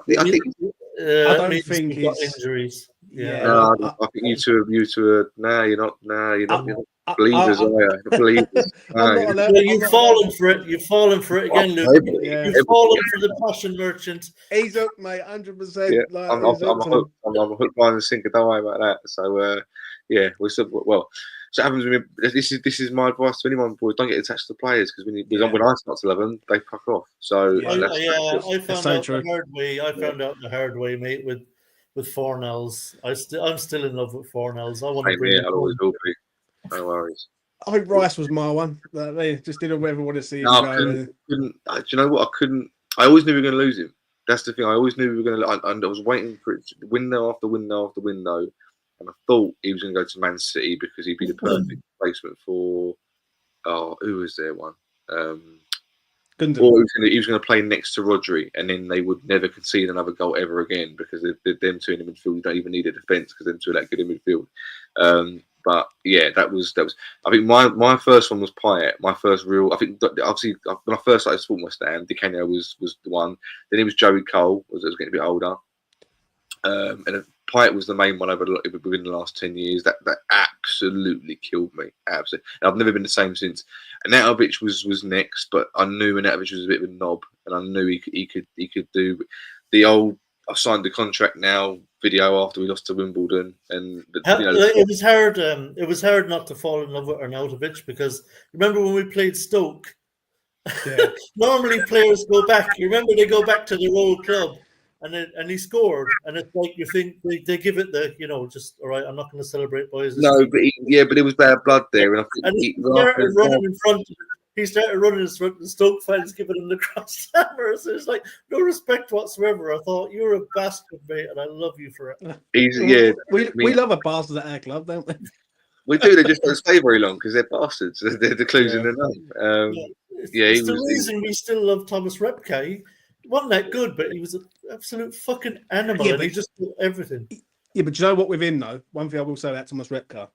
I don't means think he's got he's injuries. Yeah. No, I think you two are. No, you're not. No, you're not. You're not believers, are you? You're not believers. I'm No, not allowed. Well, I'm you've not fallen allowed. for it. You've fallen for it again, Luke. Yeah. You've fallen for the passion merchant. He's hooked, mate. 100%. Yeah, Like, I'm he's a hooked. hook. I'm a hook, line, and sinker. Don't worry about that. So, yeah, we said well. So happens with me. This is my advice to anyone, boys. Don't get attached to the players because when I start to love them, they fuck off. So Yeah. I found so out true. the hard way. I found out the hard way, mate. With Fornells, I'm still in love with Fornells. I want to bring. I always will be. No worries. I think Rice was my one. They just didn't ever want to see him No, go. I couldn't. Do you know what? I couldn't. I always knew we were going to lose him. That's the thing. I always knew we were going to. And I was waiting for it, window after window after window, and I thought he was going to go to Man City because he'd be the perfect replacement for. Oh, who was there one? Gundogan. Or he was going to play next to Rodri, and then they would never concede another goal ever again because them two in the midfield. You don't even need a defence because them two are that good in midfield. But yeah, that was. I think my first one was Paya. My first real. I think obviously when I first started supporting West Ham, Canio was the one. Then it was 𝙂𝙊𝙊𝘿. Was getting a bit older. And Paya was the main one within the last 10 years. That absolutely killed me. Absolutely. And I've never been the same since. And 𝙂𝙊𝙊𝘿 was next, but I knew 𝙂𝙊𝙊𝙊 was a bit of a knob, and I knew he could do the old. I signed the contract now video after we lost to Wimbledon, and it was hard. It was hard not to fall in love with Arnautovic because remember when we played Stoke. Yeah. Normally players go back. You remember they go back to their old club, and he scored, and it's like you think they give it the just all right. I'm not going to celebrate boys. No, but but it was bad blood there, and I think he started running in front. He started running in front of the Stoke fans, giving him the cross hammer. So it's like no respect whatsoever. I thought you're a bastard, mate, and I love you for it. We love a bastard at our club, don't we? We do. They just don't stay very long because they're bastards. They're the clues in the name. It's the reason we still love Thomas Repka. He wasn't that good, but he was an absolute fucking animal, and he just did everything. Yeah, but you know what with him though? One thing I will say about Thomas Repka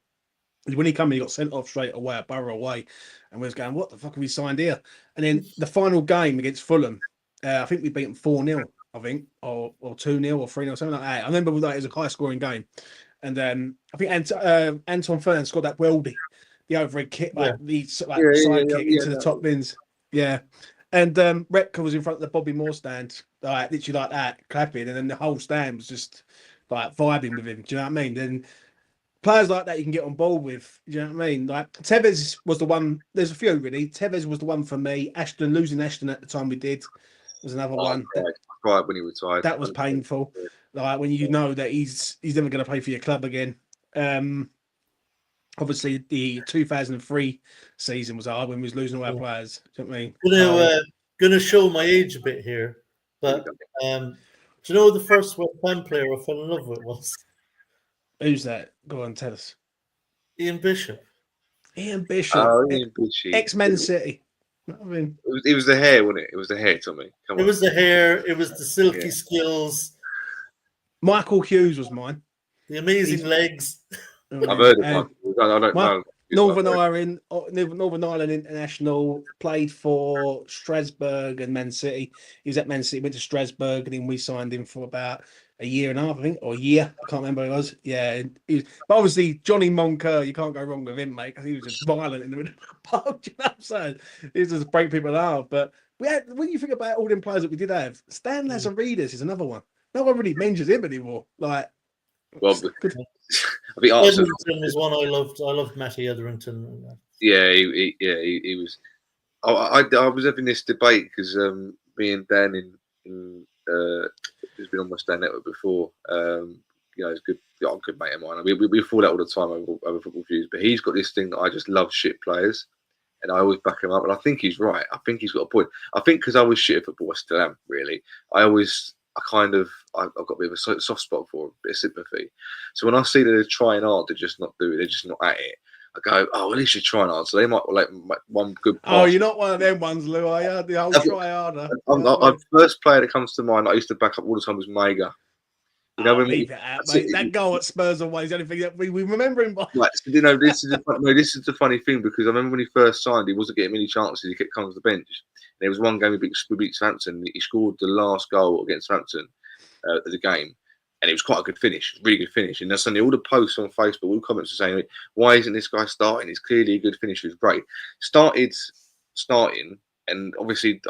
is when he came in, he got sent off straight away at Borough away, and we was going, "What the fuck have we signed here?" And then the final game against Fulham, I think we beat them 4-0, I think, or 2-0 or 3-0, something like that. I remember that it was a high scoring game, and I think Anton Fernand scored that 𝙂𝙊𝙊𝘿, the overhead kick, side kick into the top bins. Yeah. And Repka was in front of the Bobby Moore stand, literally like that, clapping, and then the whole stand was just like vibing with him. Do you know what I mean? Then players like that you can get on board with. Do you know what I mean? Like Tevez was the one. There's a few really. Tevez was the one for me. Losing Ashton at the time we did was another one. I cried when he retired. That was painful. Like when you know that he's never going to play for your club again. Obviously, the 2003 season was hard when we was losing all our players. Do you know what I mean? Going to show my age a bit here, but do you know who the first West Ham player I fell in love with was? Who's that? Go on, tell us. Ian Bishop. Ian Bishop. Ian Bishop. Ex-Man City. I mean, it was the hair, wasn't it? It was the hair, Tommy. Come on. It was the hair. It was the silky skills. Michael Hughes was mine. The amazing legs. I've heard of him. I don't know. Northern Ireland international, played for Strasbourg and Man City. He was at Man City, went to Strasbourg, and then we signed him for about a year and a half, I think, or a year. I can't remember who it was. Yeah. But obviously, Johnny Moncur, you can't go wrong with him, mate, because he was just violent in the middle of the park. You know what I'm saying? He was just break people out. But when you think about all them players that we did have, Stan Lazaridis is another one. No one really mentions him anymore. Like, well, I think Etherington was one I loved. I loved Matty Etherington. Yeah, he was. I was having this debate because me and Dan who's been on my Stand Network before. He's good. I'm a good mate of mine. We fall out all the time over football views, but he's got this thing that I just love shit players, and I always back him up. And I think he's right. I think he's got a point. I think because I was shit at football, I still am really. I always I've got a bit of a soft spot for him, a bit of sympathy. So when I see that they're trying hard, they're just not doing it, they're just not at it. I go, oh, at least you're trying hard. So they might like one good pass. Oh, you're not one of them ones, Lou, are you? The old try harder. The first player that comes to mind I used to back up all the time was Mega. You know, leave it out, mate. That goal at Spurs away is the only thing that we remember him by. Right, so, you know, this is the funny thing, because I remember when he first signed, he wasn't getting many chances. He kept coming to the bench. And there was one game we beat Southampton. He scored the last goal against Southampton of the game, and it was quite a good finish, really good finish. And then suddenly all the posts on Facebook, all the comments are saying, "Why isn't this guy starting? He's clearly a good finisher. He's great." Starting, and obviously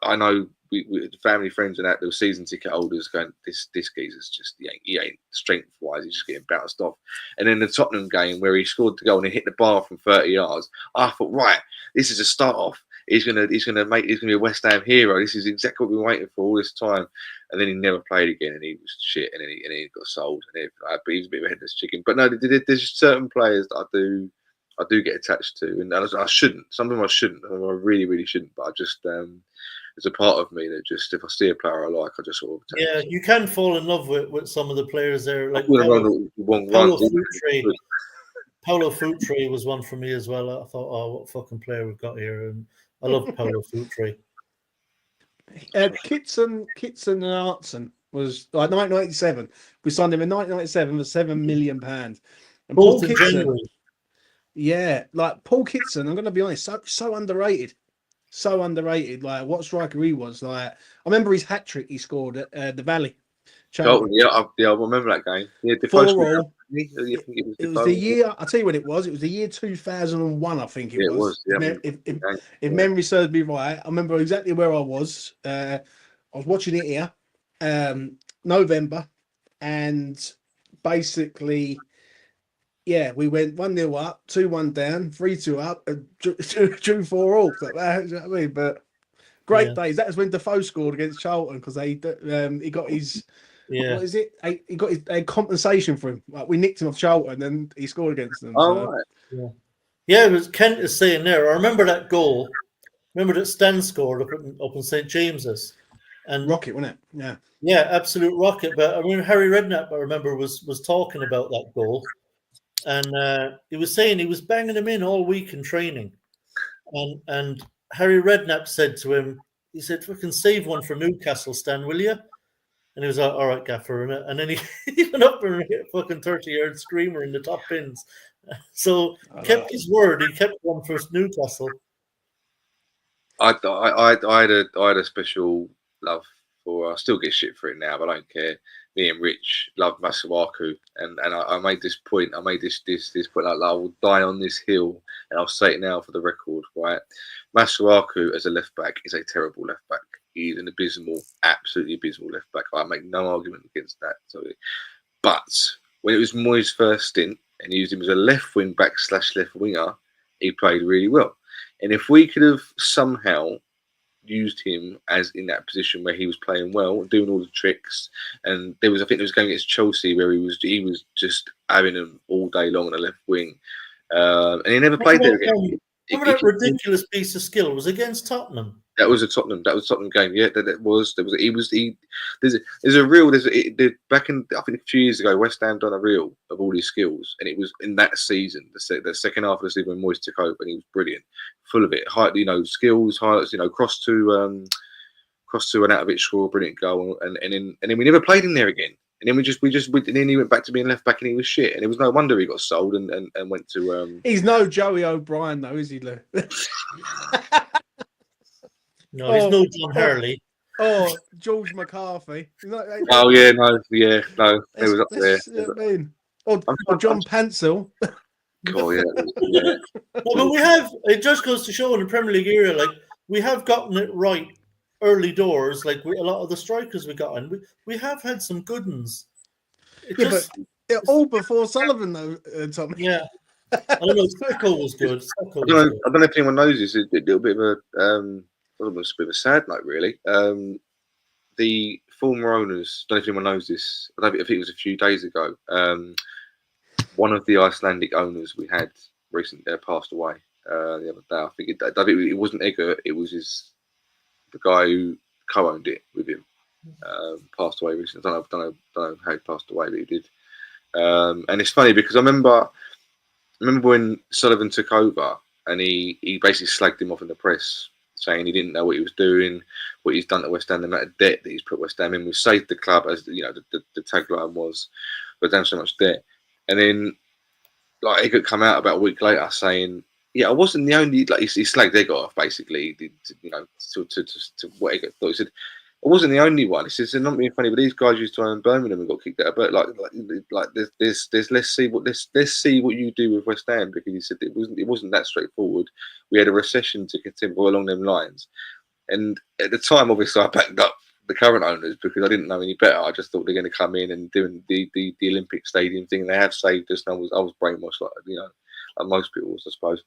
I know we family, friends, and that there were season ticket holders going, this geezer's just he ain't strength wise, he's just getting bounced off. And then the Tottenham game where he scored the goal and he hit the bar from 30 yards, I thought, right, this is a start off. He's gonna be a West Ham hero. This is exactly what we've been waiting for all this time. And then he never played again, and he was shit, and then he got sold. And he was a bit of a headless chicken. But no, there's certain players that I do get attached to, and I shouldn't. Some of them I shouldn't. Some of them I really, really shouldn't. But I just there's a part of me that just, if I see a player I like, I just sort of yeah, you can fall in love with some of the players there. Like Paulo Futre was one for me as well. I thought, oh, what fucking player we've got here, and I love Paulo Futre. Kitson and Artson was like 1997. We signed him in 1997 for £7 million. And Paul Kitson, yeah, like Paul Kitson, I'm going to be honest, so underrated. So underrated. Like, what striker he was. Like, I remember his hat trick he scored at the Valley. Oh, yeah, I remember that game. Yeah, it was the year. I'll tell you what it was. It was the year 2001, I think it was. Yeah, if memory serves me right, I remember exactly where I was. I was watching it here, November, and basically, yeah, we went 1-0 up, 2-1 down, 3-2 up, and drew 4 all. You know what I mean? But great days. That was when Defoe scored against Charlton, because he got his. Yeah, what is it? He got his compensation for him. Like, we nicked him off Charlton, and he scored against them. Oh, right. Yeah. It was Kent is saying there. I remember that goal. Remember that Stan scored up in St James's, and rocket, wasn't it? Yeah, absolute rocket. But I mean, Harry Redknapp, I remember, was talking about that goal, and he was saying he was banging him in all week in training, and Harry Redknapp said to him, he said, "Fucking save one for Newcastle, Stan, will you?" And he was like, "All right, Gaffer." And then he went up and hit a fucking 30-yard screamer in the top pins. So kept his word. He kept one for Newcastle. I had a special love for. I still get shit for it now, but I don't care. Me and Rich love Masuaku, and I made this point. I made this point. Like, I will die on this hill, and I'll say it now for the record. Right, Masuaku as a left back is a terrible left back. He's an absolutely abysmal left back. I make no argument against that. But when it was Moyes' first stint and he used him as a left wing back / left winger, he played really well. And if we could have somehow used him as in that position where he was playing well, doing all the tricks, and I think there was a game against Chelsea where he was just having them all day long on the left wing, and he never played there again. Remember that ridiculous piece of skill was against Tottenham. That was a Tottenham game. Yeah, there's back in, I think a few years ago, West Ham done a reel of all his skills, and it was in that season, the second half of the season when Moyes took over, and he was brilliant, full of it. Skills, highlights. Cross to an Anatovich score, brilliant goal, and then we never played him there again. And then and then he went back to being left back, and he was shit. And it was no wonder he got sold and went to. He's no Joey O'Brien though, is he, Lou? No, he's no John Hurley. Oh, George McCarthy. Oh yeah, no. It was up there. You know what I mean? Or John Pansel. Oh yeah. No, but we have. It just goes to show in the Premier League era, like we have gotten it right early doors. Like a lot of the strikers we got in, we have had some good ones. But all before Sullivan though, Tommy. Yeah. I don't know. Sacco was good. I don't know if anyone knows this. A little bit of a sad note, really. The former owners, I don't know if anyone knows this. I think it was a few days ago. One of the Icelandic owners we had recently passed away the other day. I think it wasn't Eggert. It was the guy who co-owned it with him. passed away recently. I don't know how he passed away, but he did. And it's funny because I remember when Sullivan took over and he basically slagged him off in the press, saying he didn't know what he was doing, what he's done to West Ham, the amount of debt that he's put West Ham in. We've saved the club, as you know, the tagline was, "We're down so much debt." And then, like, he could come out about a week later saying, "Yeah, I wasn't the only." Like, he slagged Egg off basically, you know, to what Egg thought. He said, "I wasn't the only one." He says, "They're not being funny, but these guys used to own Birmingham and got kicked out. But like there's let's see what you do with West Ham," because he said it wasn't that straightforward. We had a recession to contend for along them lines, and at the time, obviously, I backed up the current owners because I didn't know any better. I just thought they're going to come in and doing the Olympic Stadium thing. They have saved us, and I was brainwashed, like, you know, like most people was, I suppose.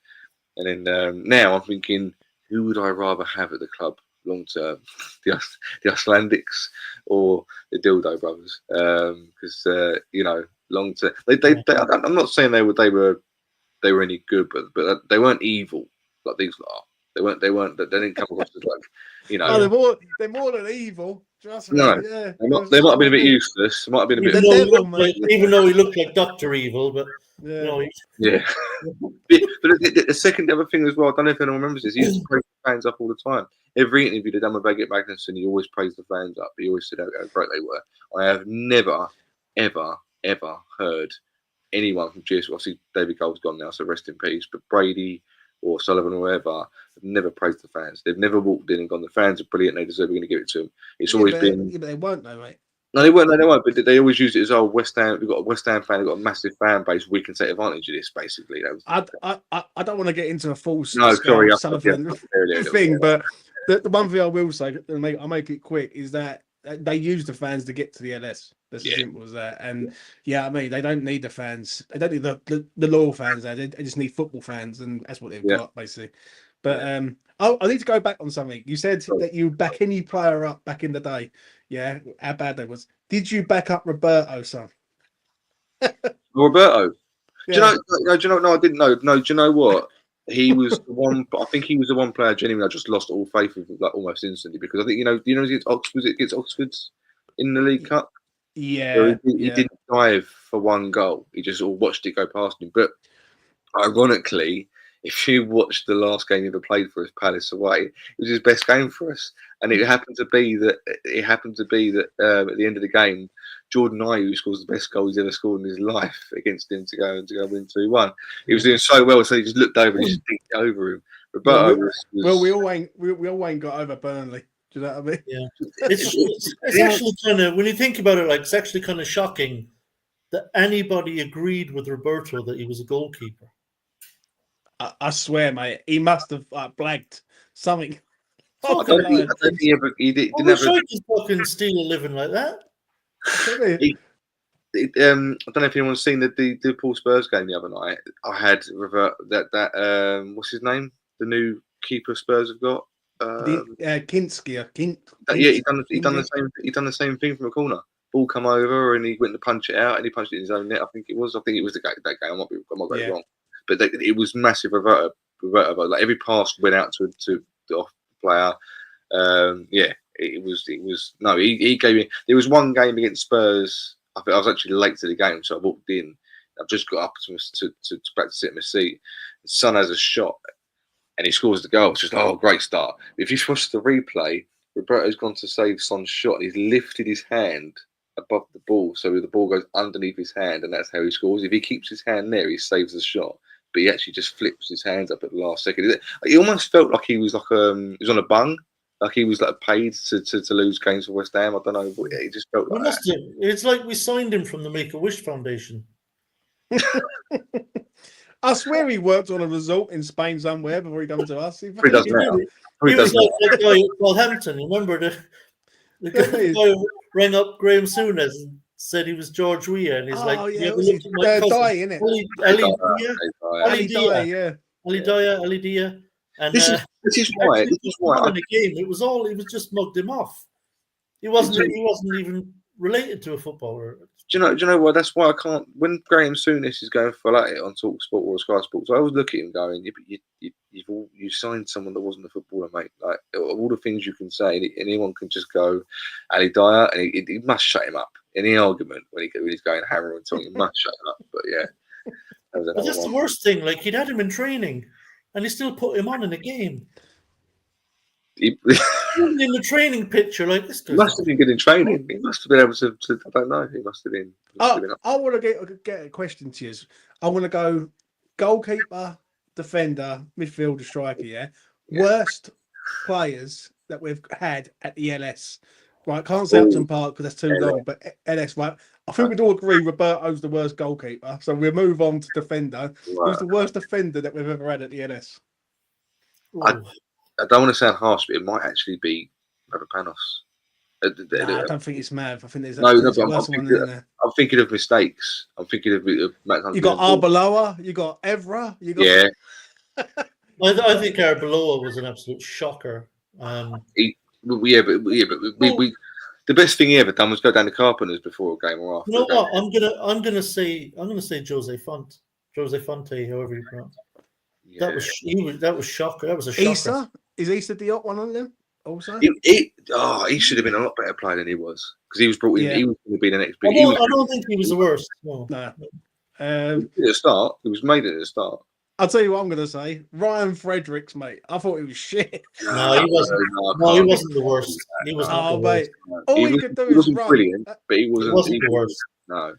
And then now I'm thinking, who would I rather have at the club long term, the Icelandics or the Dildo brothers? Because you know, long term, I'm not saying they were any good, but they weren't evil like these are. They didn't come across as like, you know. Oh, they're more than evil. Trust me. No, Yeah. they might have been a bit useless. Might have been a bit. Even though he looked like Dr. Evil, but yeah. you know, yeah. But the other thing as well, I don't know if anyone remembers this. He used to praise the fans up all the time. Every interview they'd done with Baggett Magnuson, he always praised the fans up. He always said how great they were. I have never, ever, ever heard anyone from GS. Obviously, David Gold's gone now, so rest in peace. But Brady or Sullivan or whoever have never praised the fans. They've never walked in and gone, the fans are brilliant, they deserve, we're going to give it to them. It's always been. Yeah, but they won't, though, mate. No, they won't. But they always use it as, oh, West Ham. We've got a West Ham fan. We've got a massive fan base. We can take advantage of this. Basically, I don't want to get into a false Sullivan thing, but the one thing I will say, and I'll make it quick, is that they use the fans to get to the LS. That's as simple as that. And I mean, they don't need the fans. They don't need the loyal fans. They just need football fans, and that's what they've got basically. But I need to go back on something. You said that you back any player up back in the day. Yeah, how bad that was. Did you back up Roberto, son? Roberto? Yeah. Do you know? No, I didn't know. No, do you know what? He was the one. I think he was the one player. Genuinely, I just lost all faith with, like, almost instantly, because I think against Oxford, it gets Oxford's in the League Cup. Yeah, he didn't dive for one goal. He just all watched it go past him. But ironically, if you watched the last game he ever played for us, Palace away, it was his best game for us. And it happened to be that at the end of the game, Jordan Ayew scores the best goal he's ever scored in his life against him to go win 2-1. He was doing so well, so he just looked over and just dinked it over him. Roberto we all ain't got over Burnley. Do you know what I mean? Yeah, it's actually kind of, when you think about it, like, it's actually kind of shocking that anybody agreed with Roberto that he was a goalkeeper. I swear, mate, he must have blagged something. I don't think he didn't have a fucking steal a living like that. I don't know if anyone's seen the Liverpool Spurs game the other night. I had that what's his name? The new keeper Spurs have got. Kinski. He done the same thing from a corner. Ball come over and he went to punch it out and he punched it in his own net. I think it was that game. I might be wrong, but it was massive. Roberto, like, every pass went out to the off player. It was no. He gave me. There was one game against Spurs. I think I was actually late to the game, so I walked in. I've just got up to back to sit in my seat. Son has a shot, and he scores the goal. It's just, oh, great start. If you watch the replay, Roberto's gone to save Son's shot, and he's lifted his hand above the ball, so the ball goes underneath his hand, and that's how he scores. If he keeps his hand there, he saves the shot. But he actually just flips his hands up at the last second. He almost felt like he was like he was on a bung, like he was like paid to lose games for West Ham. I don't know, but he just felt like that. It's like we signed him from the Make-A-Wish Foundation. I swear he worked on a resort in Spain somewhere before he come to us. He does now. He was like that guy at Southampton. Remember the guy who rang up Graham Souness and said he was George Weah, and he's like, dying, isn't it? Ali Daya. And this is why in the game, it was just mugged him off. He wasn't even related to a footballer. Do you know what? That's why I can't. When Graham Souness is going for like it on Talk Sport or Sky Sports, I always look at him going, "Yeah, but you signed someone that wasn't a footballer, mate. Like all the things you can say, anyone can just go, Ali Dyer, and he must shut him up. Any argument when he's going hammer and talking, he must shut him up. But yeah, But that's the worst thing. Like he'd had him in training, and he still put him on in a game. He Even in the training picture, like this. must have been good in training. He must have been able to. I don't know. He must have been. I want to get a question to you. I want to go goalkeeper, defender, midfielder, striker. Yeah, worst players that we've had at the LS. Right, can't say Upton Park because that's too long. But LS, right? I think we'd all agree Roberto's the worst goalkeeper. So we'll move on to defender. Right. Who's the worst defender that we've ever had at the LS? I don't want to sound harsh, but it might actually be Panos. I don't think it's Mav. I think there's but worse one in there. I'm thinking of mistakes. I'm thinking of Matt Hunter. You got Arbeloa, you got Evra, you got I think Arbeloa was an absolute shocker. But we the best thing he ever done was go down to Carpenters before a game or after. You know what? I'm gonna say Jose Fonte, however you pronounce it. Yeah. That was shocker. That was a shocker. Issa? Is Issa Diop one of them? Also, he should have been a lot better player than he was because he was brought in. Yeah. He was going to be the next big. I don't think he was the worst. No. no. At the start, he was made at the start. I'll tell you what I'm going to say. Ryan Fredericks, mate. I thought he was shit. No, he wasn't. No, he wasn't the worst. He was not the worst. All he could do is run. Brilliant, but he wasn't the worst. No.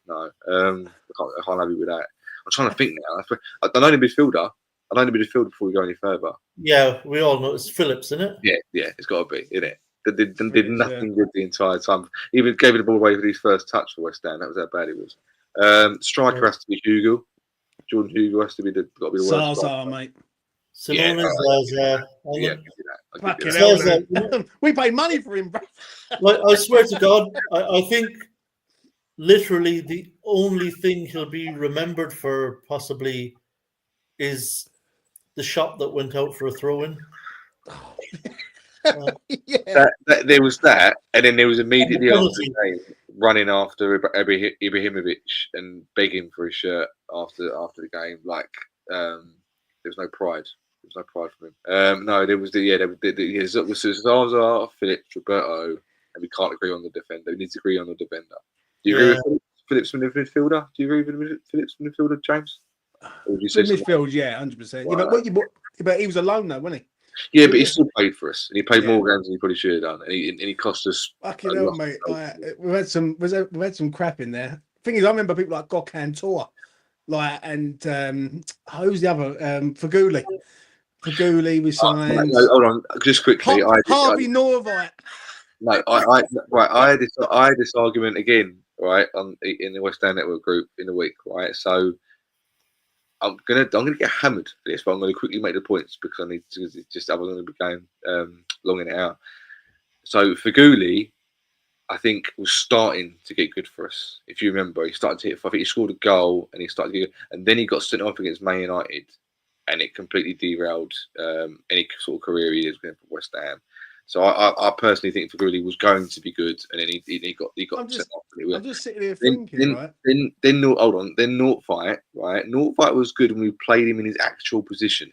I can't have you with that. I'm trying to think now. I know the midfielder. I know the midfielder before we go any further. Yeah, we all know it's Phillips, isn't it? Yeah, it's got to be, isn't it? They did nothing good the entire time. Even gave the ball away for his first touch for West Ham. That was how bad he was. Striker has to be Hugo. Jordan Hugo has to be got to be the worst. Zaza, mate. Zaza. We pay money for him, bro. Like, I swear to God, I think literally the only thing he'll be remembered for possibly is the shot that went out for a throw-in. There was that, and then there was immediately after the game running after Ibrahimovic and begging for his shirt after the game. Like there was no pride. There was no pride from him. No, there was it was Zaza, Phillips, Roberto, and we can't agree on the defender. We need to agree on the defender. Do you agree with Phillips in the midfielder? Do you agree with Phillips in the midfielder, James? Midfield, yeah, 100%. Yeah, but he was alone though, wasn't he? Yeah, but he still played for us, and he played more games than he probably should have done, and he cost us. Fucking hell, mate! We've had some crap in there. Thing is, I remember people like Gokantor, and who's the other? Faguli. Faguli we signed. No, hold on, just quickly. Harvey Norvite. No, I had this argument again, right, in the West Ham Network group in the week, right. So I'm gonna get hammered for this, but I'm gonna quickly make the points because I need to. I was gonna be going long in it out. So Faguli, I think, was starting to get good for us. If you remember, he started to hit. I think he scored a goal and he started to get, and then he got sent off against Man United, and it completely derailed any sort of career he is going for West Ham. So I personally think Faguli was going to be good, and then he got sent off. I'm just sitting here thinking, right? Then hold on. Then Northfight, right? Northfight was good when we played him in his actual position.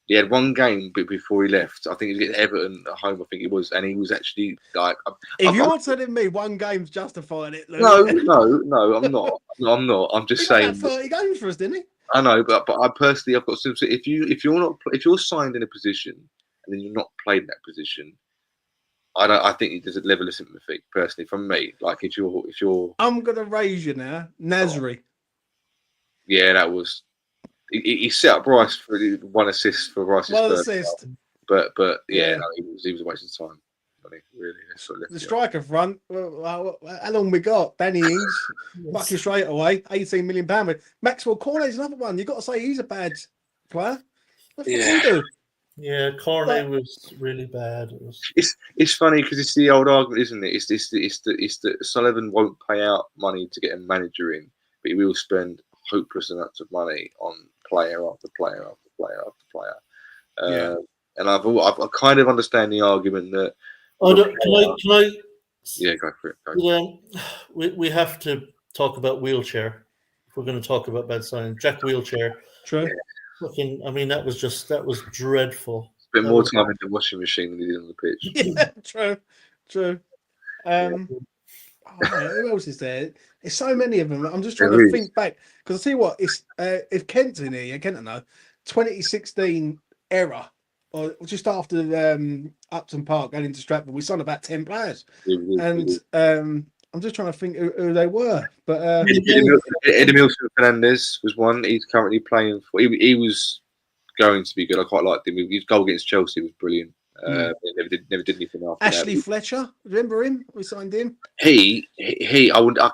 He had one game before he left. I think he was against Everton at home. I think it was, and he was actually like. If you're telling me one game's justifying it, Luke. No, I'm not. No, I'm not. I'm just saying. 30 games for us, didn't he? I know, but I personally, I've got some. If you're signed in a position and then you're not played in that position, I think there's a level of sympathy personally from me. Like if you're, I'm gonna raise you now, Nasri. Yeah, that was. He set up Rice for one assist for Rice's first goal. But yeah. No, he was a waste of time. Really, the striker front. Well, how long we got? Danny Ings, fucking straight away. £18 million. Maxwell Cornet's another one. You got to say he's a bad player. What did he do? Yeah, Cornet was really bad. It's funny because it's the old argument, isn't it? It's that Sullivan won't pay out money to get a manager in, but he will spend hopeless amounts of money on player after player after player after player. And I kind of understand the argument that. Can I Yeah, go for it. Go. We have to talk about wheelchair. If we're going to talk about bad signing, Jack Wheelchair. True. Fucking, I mean, that was dreadful. Spent That more was- time in the washing machine than he did on the pitch. Yeah, true. Oh man, who else is there? There's so many of them. I'm just trying There to is. think back because I tell you what, it's if Kent's in here, Kent, I know, 2016 era, or just after Upton Park going into Stratford, we signed about 10 players, and I'm just trying to think who they were. But Eddie Milson Fernandez was one. He's currently playing for. He was going to be good. I quite liked him. His goal against Chelsea was brilliant. He never did anything after Ashley that. Fletcher, remember him? We signed him. I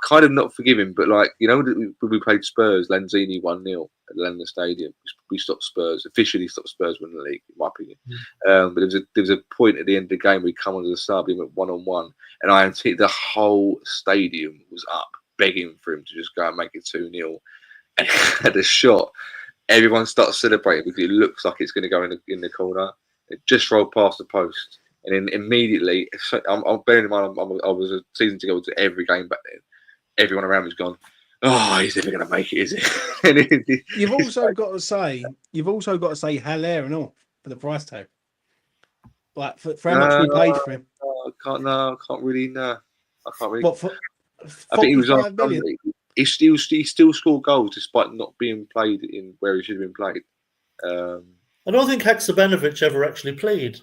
kind of not forgive him, but like when we played Spurs, Lanzini 1-0 at London Stadium. We stopped Spurs, officially stopped Spurs winning the league, in my opinion. But there was a point at the end of the game where he come on as a sub, he went 1-on-1, and I think the whole stadium was up begging for him to just go and make it 2-0. And he had a shot. Everyone starts celebrating because it looks like it's going to go in the corner. It just rolled past the post. And then immediately, I'm bearing in mind, I was a season ticket to every game back then. Everyone around me's gone, oh, he's never going to make it, is he? You've also got to say Haller and all for the price tag. Like for how much we paid for him. I can't really. What for? I think he was 45 million? He still scored goals despite not being played in where he should have been played. I don't think Haksabanovic ever actually played.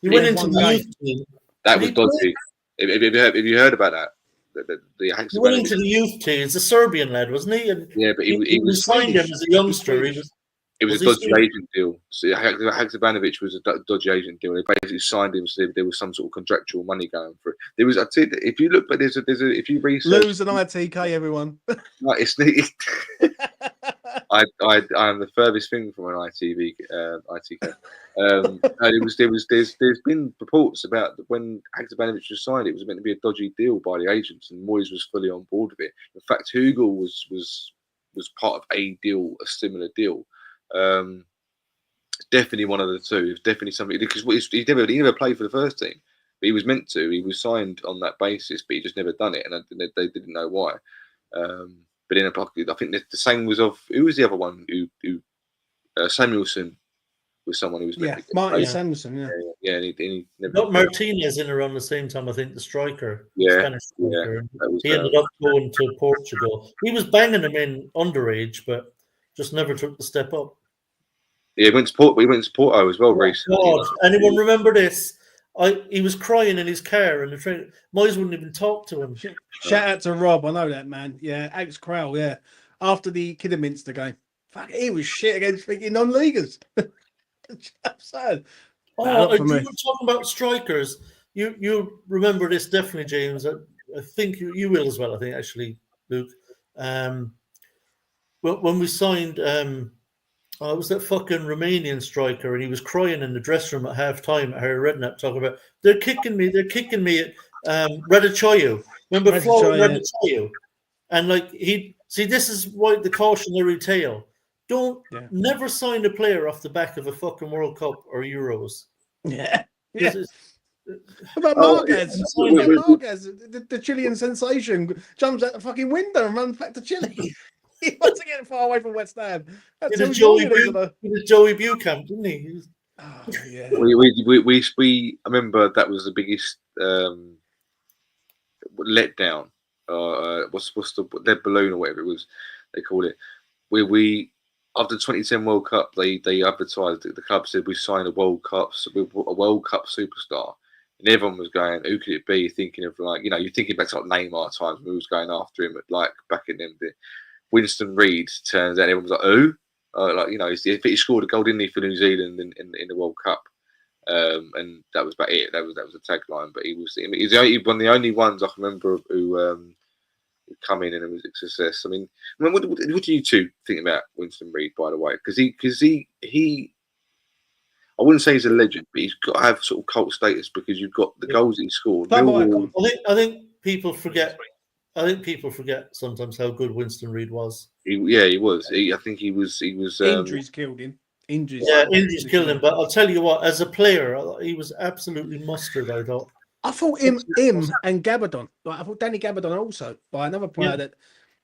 He went into the youth team. That was dodgy. Have you heard about that? The He went into the youth team. It's a Serbian lad, wasn't he? And yeah, but he was signed him as a youngster. It was a dodgy agent deal. So Haksabanovic was a dodgy agent deal. They basically signed him so there was some sort of contractual money going for it. There was, I'd say, if you look, but if you research, lose an ITK, everyone. No, I'm the furthest thing from an ITK. There's been reports about when Haksabanovic was signed, it was meant to be a dodgy deal by the agents, and Moyes was fully on board with it. In fact, 𝙂𝙊𝙊 was part of a similar deal. Definitely one of the two. Definitely something because he never played for the first team, but he was meant to. He was signed on that basis, but he just never done it, and they didn't know why. But in I think the same was of who was the other one who Samuelson was someone who was meant to get Martin played. Samuelson, yeah, and he never got Martinez in around the same time. I think the striker, Spanish striker. He ended up going to Portugal. He was banging him in underage, but just never took the step up. Yeah, he went to Porto as well recently. God, anyone remember this? He was crying in his car, and the train. Moyes wouldn't even talk to him. Shout out to Rob, I know that man. Yeah, Alex Crowell. Yeah, after the Kidderminster game, fuck, he was shit against freaking non-leaguers. Sad. Oh, you were talking about strikers. You remember this definitely, James. I think you will as well. I think actually, Luke. When we signed. It was that fucking Romanian striker, and he was crying in the dressing room at half time at Harry Redknapp, talking about they're kicking me at Radicchio. Remember Florian Radicchio? And like this is why the cautionary tale. Don't never sign a player off the back of a fucking World Cup or Euros. Yeah. What about Marquez? The Chilean sensation jumps out the fucking window and runs back to Chile. He wants to get far away from West Ham. That's Joey Bucamp, didn't he? Oh, yeah. We I remember that was the biggest letdown. What's the lead balloon or whatever it was they call it. We after the 2010 World Cup, they advertised the club said we signed a World Cup superstar, and everyone was going, who could it be? Thinking of you're thinking back to Neymar times when we was going after him, back in them. Winston Reid turns out everyone was like, "Oh, he scored a goal, didn't he, for New Zealand in the World Cup?" And that was about it. That was the tagline. But he's one of the only ones I can remember who come in and it was a success. I mean, what do you two think about Winston Reid, by the way? Because he I wouldn't say he's a legend, but he's got to have sort of cult status because you've got the goals he scored. I think people forget. I think people forget sometimes how good Winston Reid was. He was. I think he was. Injuries killed him. Injuries killed him. But I'll tell you what, as a player, he was absolutely mustard, I thought. I thought him and Gabardon. Like I thought Danny Gabardon also by another player that,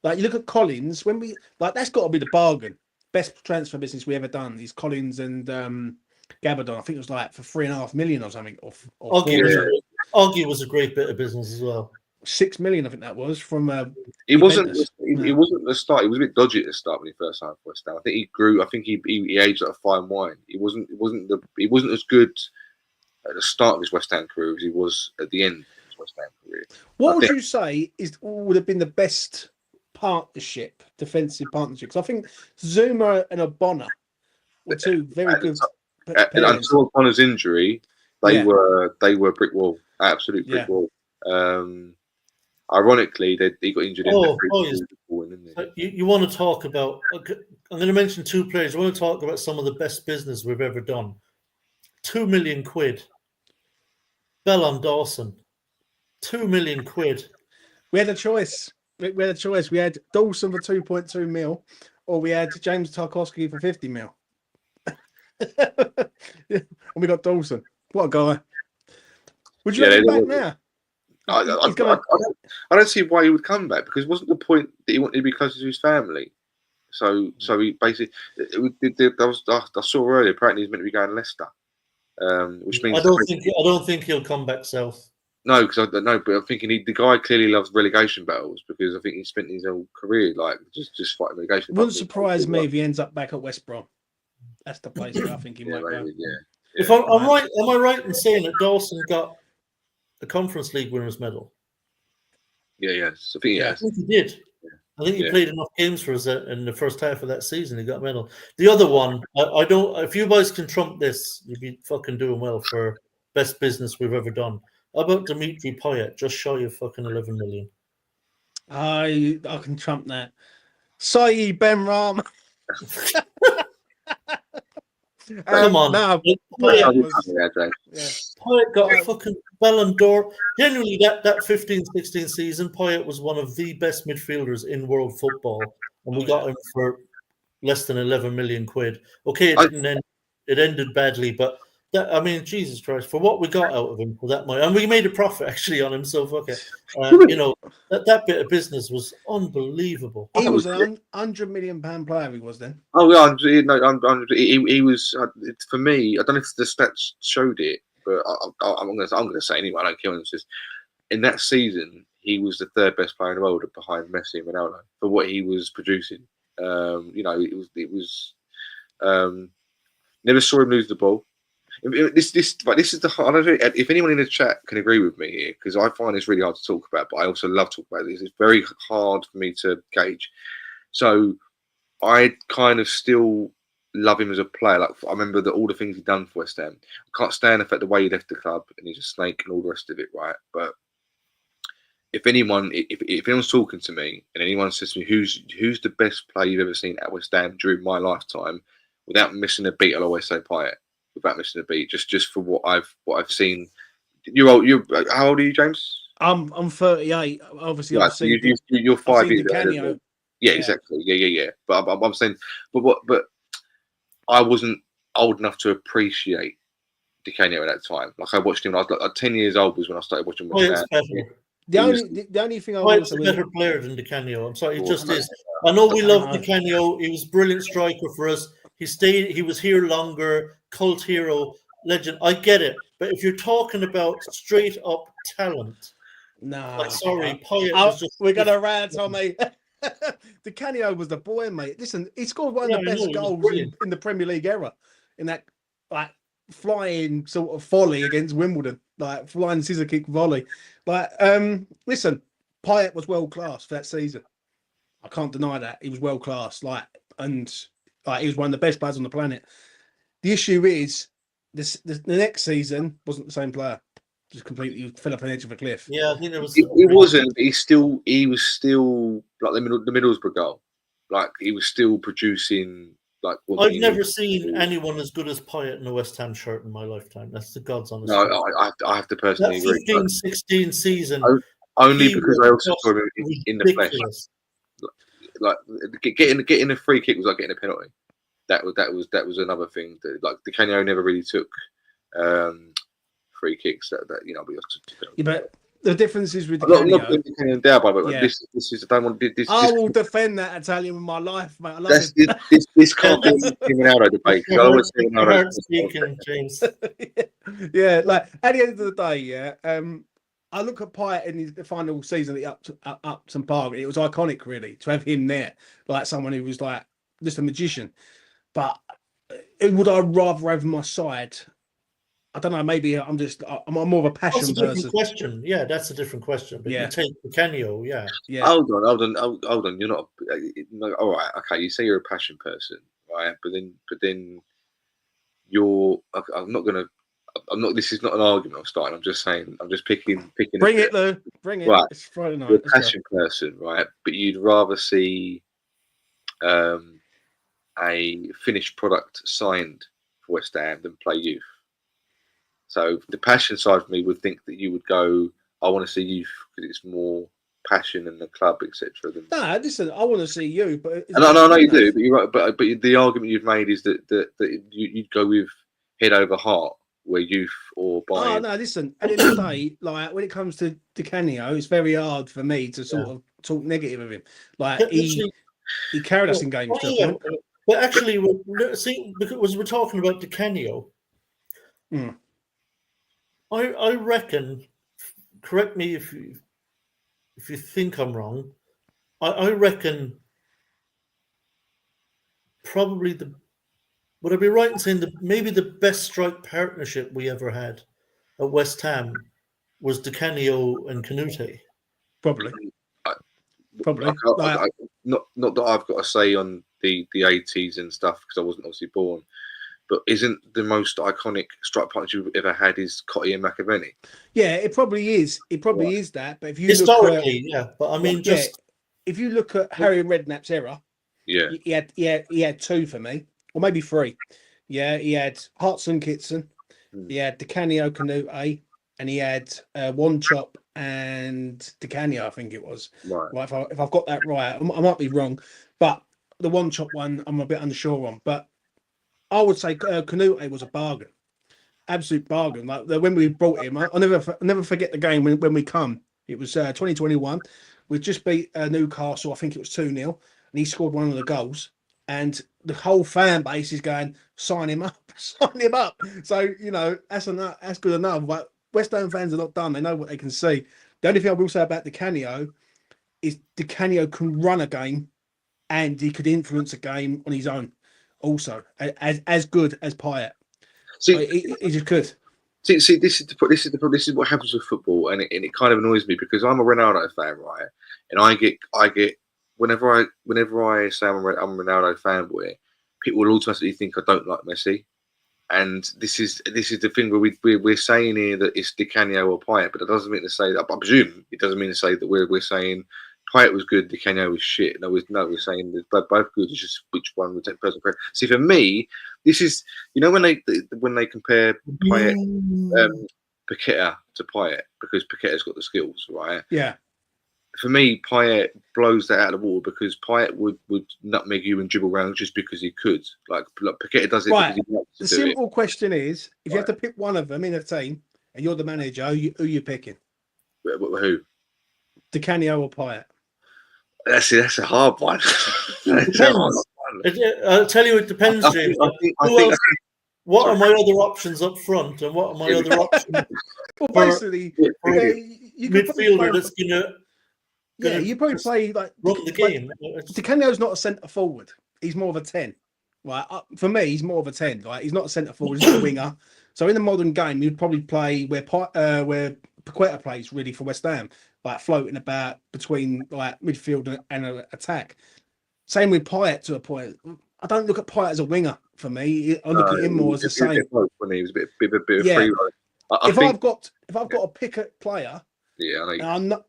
like you look at Collins when we like that's got to be the bargain. Best transfer business we ever done is Collins and Gabardon. I think it was like for 3.5 million or something. Or 4 million. Augie was a great bit of business as well. 6 million, I think that was from. It wasn't. Juventus. It wasn't the start. He was a bit dodgy at the start when he first signed for West Ham. I think he grew. I think he aged like a fine wine. He wasn't as good at the start of his West Ham career as he was at the end of his West Ham career. What would you say would have been the best defensive partnership? Because I think Zuma and Obona were two very good. And until O'Connor's injury, they were brick wall, absolute brick wall. Ironically, he got injured you want to talk about? I'm going to mention two players. I want to talk about some of the best business we've ever done. 2 million quid. Bellon Dawson. 2 million quid. We had a choice. We had Dawson for 2.2 mil, or we had James Tarkowski for 50 mil. And we got Dawson. What a guy! Would you have him back now? I don't see why he would come back, because wasn't the point that he wanted to be closer to his family? So he basically, I saw earlier. Apparently, he's meant to be going to Leicester, which means I don't think he'll come back south. No, because I don't know, but I'm thinking the guy clearly loves relegation battles, because I think he spent his whole career like just fighting relegation. It wouldn't surprise me if he ends up back at West Brom. That's the place where I think he might go. If I'm right, am I right in saying that Dawson got the Conference League winners' medal? Yes, I think he has. I think he did. I think he played enough games for us in the first half of that season. He got a medal. The other one, I don't. If you guys can trump this, you'd be fucking doing well for best business we've ever done. How about Dimitri Payet, just shy of fucking 11 million? I can trump that. Saeed Ben Ram. Come on. No, Payet got a fucking Ballon d'Or. Generally, that 15-16 season, Payet was one of the best midfielders in world football, and we got him for less than 11 million quid. Okay, it didn't end. It ended badly, but that, I mean, Jesus Christ, for what we got out of him for that money, and we made a profit actually on him. So fuck it. That bit of business was unbelievable. He was an £100 million player. He was then. Oh yeah, he was for me. I don't know if the stats showed it, but I'm going to say anyway. I don't care. It's just in that season, he was the third best player in the world behind Messi and Ronaldo for what he was producing. It was never saw him lose the ball. This is the. I don't know if anyone in the chat can agree with me here, because I find this really hard to talk about, but I also love talking about this. It's very hard for me to gauge. So I kind of still love him as a player. Like I remember all the things he'd done for West Ham. I can't stand the fact the way he left the club and he's a snake and all the rest of it, right? But if anyone's talking to me and anyone says to me who's the best player you've ever seen at West Ham during my lifetime, without missing a beat, I'll always say Payet. Without missing a beat, just for what I've seen. You're old. How old are you, James? I'm 38. Obviously, right, so you're 5 years old. Yeah, exactly. Yeah. But I'm saying, but I wasn't old enough to appreciate Canio at that time. Like I watched him. I was like 10 years old was when I started watching him. The only thing I was a better player than Canio. I'm sorry, it just is. I know we love Canio. He was a brilliant striker for us. He was here longer, cult hero, legend. I get it. But if you're talking about straight up talent, sorry, Payet was just... We're going to rant on me. The Canio was the boy, mate. Listen, he scored one of the best goals in the Premier League era, in that like flying sort of volley against Wimbledon, like flying scissor kick volley. Like, listen, Payet was world class for that season. I can't deny that. He was world class. He was one of the best players on the planet. The issue is the next season wasn't the same player. Just completely fell off an edge of a cliff. Yeah, I think it was. He wasn't. But he was still like the Middlesbrough goal. Like he was still producing. Like I've never seen anyone as good as Payet in a West Ham shirt in my lifetime. That's the God's honest. No, I have to personally agree. 15-16 season. Only because I also saw him in the flesh. Like getting a free kick was like getting a penalty. That was another thing that like the Canio never really took free kicks that you know. Yeah, but the difference is with the I'm not Canio. putting Canio down, but Yeah. this is I don't want this. I will defend that Italian with my life, mate. I love That's him. this can't be a Ronaldo debate because I always say Your heart Ronaldo. speaking, James. Yeah, like at the end of the day, yeah. I look at Paya in the final season at the Upton Park. It was iconic, really, to have him there, like someone who was like just a magician. But would I rather have my side? I don't know. Maybe I'm more of a That's passion a different person. question. Yeah, that's a different question. But Yeah. you take the Canio, yeah. Yeah. Hold on. You're not. All right. Okay. You say you're a passion person, right? But then you're. I'm not gonna. I'm not. This is not an argument I'm starting. I'm just saying. I'm just picking. Bring it, Lou. Bring it. Right. It's Friday night. You're a Let's go. passion person, right? But you'd rather see a finished product signed for West Ham than play youth. So the passion side of me would think that you would go, I want to see youth because it's more passion in the club, etc. No, listen, I want to see you, but And I know you do, but you're right. But the argument you've made is that you'd go with head over heart, where youth or Oh buying. no, listen. At the end of the day, like when it comes to Canio, it's very hard for me to sort of talk negative of him. Like But he carried us in games to a point. But actually, see, because we're talking about the Canio, Mm. I reckon. Correct me if you think I'm wrong. I reckon probably would I be right in saying that maybe the best strike partnership we ever had at West Ham was Di Canio and Canute. Probably. Not that I've got a say on the 80s and stuff because I wasn't obviously born. But isn't the most iconic strike partnership we've ever had is Cottee and McAvenny? Yeah, it probably is. It probably is that. But if you historically, yeah. But I mean, if you look at Harry Redknapp's era, yeah, he had two for me, or maybe three. Yeah, he had Hartson Kitson, he had Di Canio Canute, and he had One Chop and Di Canio, I think it was. Right. If I've got that right, I might be wrong, but the One Chop one I'm a bit unsure on. But I would say Canute was a bargain, absolute bargain. Like when we brought him, I'll never forget the game when we come. It was 2021. We just beat Newcastle. I think it was 2-0, and he scored one of the goals. And the whole fan base is going, sign him up, sign him up. So you know that's good enough. But West Ham fans are not done. They know what they can see. The only thing I will say about Di Canio is Di Canio can run a game, and he could influence a game on his own. Also, as good as Paya. He just could. See, this is what happens with football, and it kind of annoys me because I'm a Ronaldo fan, right? And I get whenever I say I'm a Ronaldo fanboy, people will automatically think I don't like Messi, and this is the thing where we're saying here that it's Di Canio or Payet, but it doesn't mean to say that. I presume it doesn't mean to say that we're saying Payet was good, Di Canio was shit. No, we're saying that both good. It's just which one would take personal preference. See, for me, this is when they compare Payet, Paqueta to Payet because Paqueta's got the skills, right? Yeah. For me, Payet blows that out of the water because Payet would nutmeg you and dribble around just because he could. Like Paqueta does it right. because he likes to the do simple question is, if you right. have to pick one of them in a team and you're the manager, who you picking? Who? Di Canio or Payet? That's a hard one. Depends. I'll tell you, it depends, James. What are my other options up front, and what are my other options? Well, basically, you could midfielder that's gonna you probably play like run the game. Di Canio's not a centre forward; he's more of a 10. Right, for me, he's more of a 10. Like he's not a centre forward; he's not a winger. So in the modern game, you'd probably play where Paqueta plays really for West Ham, like floating about between like midfield and attack. Same with Payet to a point. I don't look at Payet as a winger for me. I look at him more as the same. When he was a bit of free run. If I've got to pick a player, yeah,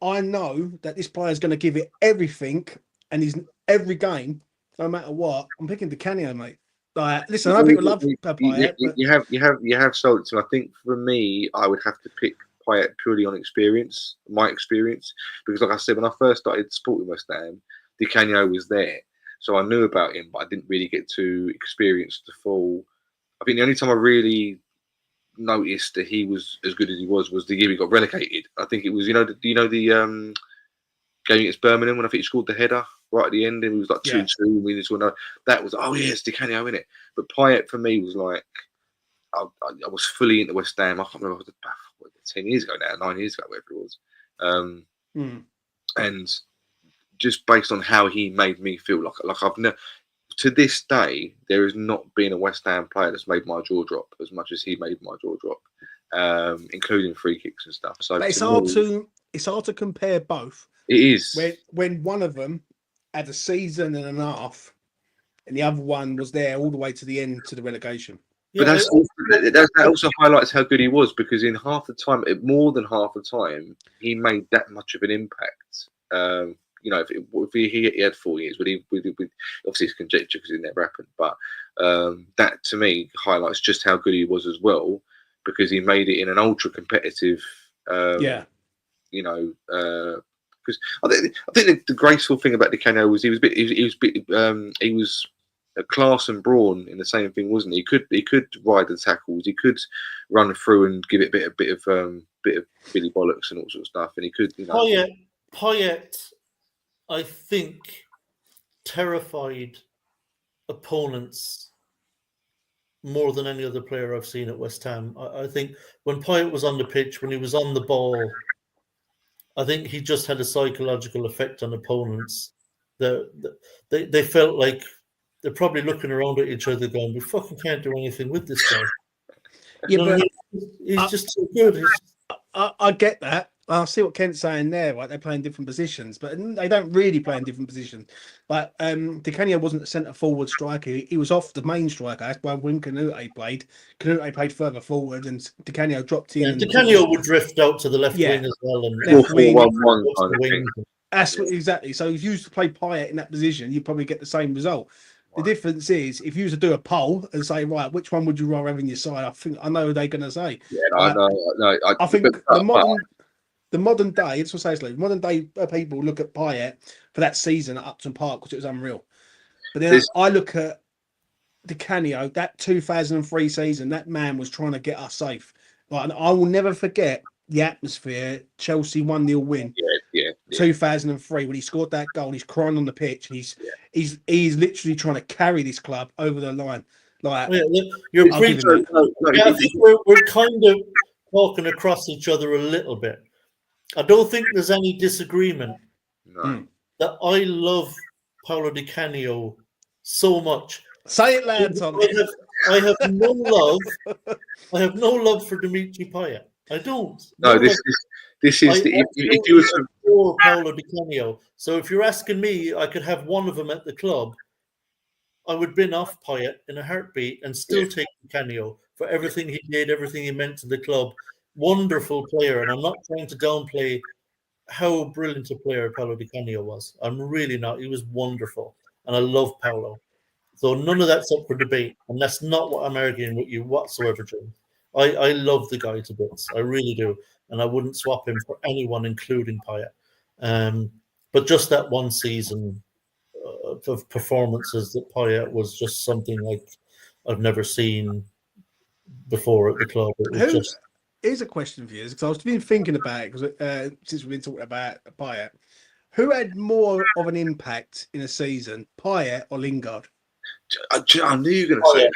I know that this player is going to give it everything, and he's every game, no matter what. I'm picking Di Canio, mate. Like, listen, I know people love Payet, but you have sold it to me. I think for me, I would have to pick Payet purely on my experience, because like I said, when I first started supporting West Ham, Di Canio was there. So I knew about him, but I didn't really get to experience the full. I think the only time I really noticed that he was as good as he was the year he got relegated. I think it was the game against Birmingham when I think he scored the header right at the end and it was like 2-2. We just know that was it's Di Canio in it. But Payet for me was like I was fully into West Ham. I can't remember, it was 10 years ago now, 9 years ago, whatever it was. And just based on how he made me feel, like I've never, to this day, there has not been a West Ham player that's made my jaw drop as much as he made my jaw drop, including free kicks and stuff. So but it's hard to compare both. It is when one of them had a season and a half, and the other one was there all the way to the end to the relegation. But that also highlights how good he was, because in half the time, more than half the time, he made that much of an impact. If he had 4 years, obviously it's conjecture because it never happened, but that to me highlights just how good he was as well, because he made it in an ultra competitive. Because I think the graceful thing about Di Canio was he was a class and brawn in the same thing, wasn't he? He could ride the tackles, he could run through and give it a bit of Billy Bollocks and all sorts of stuff, and he could. Payet, I think, terrified opponents more than any other player I've seen at West Ham. I think when Payet was on the pitch, when he was on the ball, I think he just had a psychological effect on opponents. They felt like they're probably looking around at each other going, we fucking can't do anything with this guy. He's just too good. I get that. I see what Kent's saying there, right? They play in different positions, but they don't really play in different positions. Like Di Canio wasn't a centre forward striker; he was off the main striker. That's why when Canute played, Canute played further forward, and Di Canio dropped in. Di Canio would drift out to the left wing as well, and left wing. That's what, exactly. So if you used to play Payet in that position, you'd probably get the same result. The difference is if you used to do a poll and say, right, which one would you rather have in your side? I know they're going to say. Yeah, I think the modern day, it's what I say, modern day people look at Payet for that season at Upton Park because it was unreal. But then I look at Di Canio, that 2003 season, that man was trying to get us safe. Like, and I will never forget the atmosphere. Chelsea 1-0 win. 2003 when he scored that goal, he's crying on the pitch. He's literally trying to carry this club over the line. Like you're preaching. I think we're kind of talking across each other a little bit. I don't think there's any disagreement that I love Paolo Di Canio so much. Say it loud, Tom. I have no love. I have no love for Dimitri Payet. I don't. No, this is the if you were to for Paolo Di Canio. So if you're asking me, I could have one of them at the club. I would bin off Payet in a heartbeat and still take Di Canio for everything he did, everything he meant to the club. Wonderful player, and I'm not trying to downplay how brilliant a player Paolo Di Canio was. I'm really not. He was wonderful, and I love Paolo. So none of that's up for debate, and that's not what I'm arguing with you whatsoever, Jim. I love the guy to bits. I really do, and I wouldn't swap him for anyone, including Payet. But just that one season of performances that Payet was just something like I've never seen before at the club. It was just. Here's a question for you, because I was been thinking about it, because since we've been talking about Payet, who had more of an impact in a season, Payet or Lingard? I knew you were going to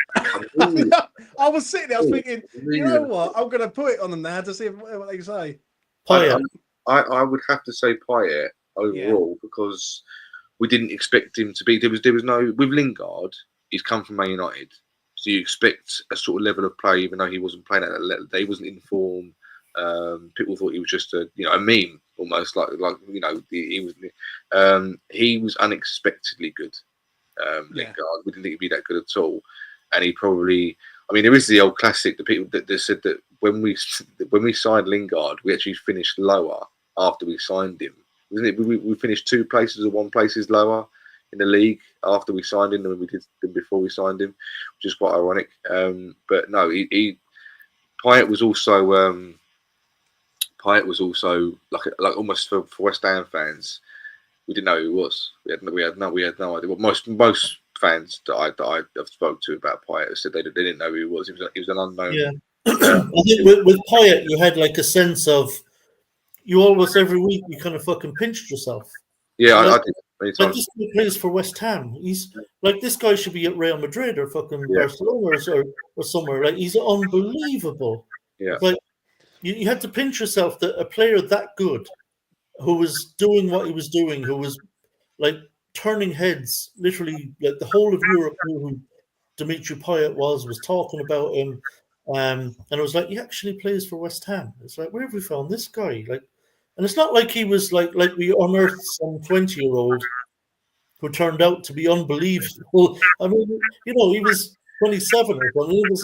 say. I was sitting there, I was thinking, you know what? I'm going to put it on them now to see what they say. Payet. I would have to say Payet overall because we didn't expect him to be. There was no with Lingard. He's come from Man United. So you expect a sort of level of play, even though he wasn't playing at that level. He wasn't in form. People thought he was just a meme almost, he was unexpectedly good. Lingard, we didn't think he'd be that good at all, and he probably. I mean, there is the old classic. The people that said that when we signed Lingard, we actually finished lower after we signed him. Wasn't it? We finished 2 places or 1 places lower in the league after we signed him than we did before we signed him, which is quite ironic. But no, Payet was also like almost for West Ham fans, we didn't know who he was. We had no idea. Well, most fans that I have spoke to about Payet said they didn't know who he was. He was an unknown I think with Paya, you had like a sense of you almost every week you kind of fucking pinched yourself. Yeah, Like, I did many like times. this guy plays for West Ham. He's like this guy should be at Real Madrid or fucking Yeah. Barcelona or somewhere. Like he's unbelievable. Yeah. It's like you had to pinch yourself that a player that good, who was doing what he was doing, who was like turning heads, literally like the whole of Europe knew who Dimitri Payet was talking about him. And it was like, he actually plays for West Ham. It's like, where have we found this guy? Like, and it's not like he was like we unearthed some 20-year-old who turned out to be unbelievable. I mean, you know, he was 27 or something. He was,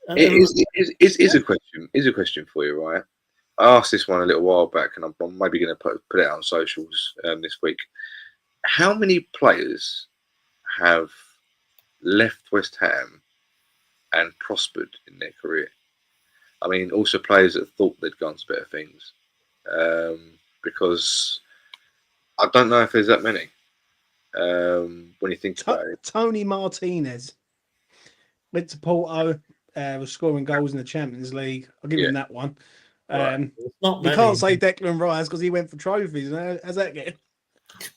and It it was is a question. Is a question for you, right? I asked this one a little while back, and I'm maybe going to put it out on socials this week. How many players have left West Ham and prospered in their career? I mean, also players that thought they'd gone to better things, because I don't know if there's that many. When you think about it, Tony Martinez went to Porto, was scoring goals in the Champions League. I'll give him that one. Right. not You many. can't say Declan Rice because he went for trophies. How's that getting?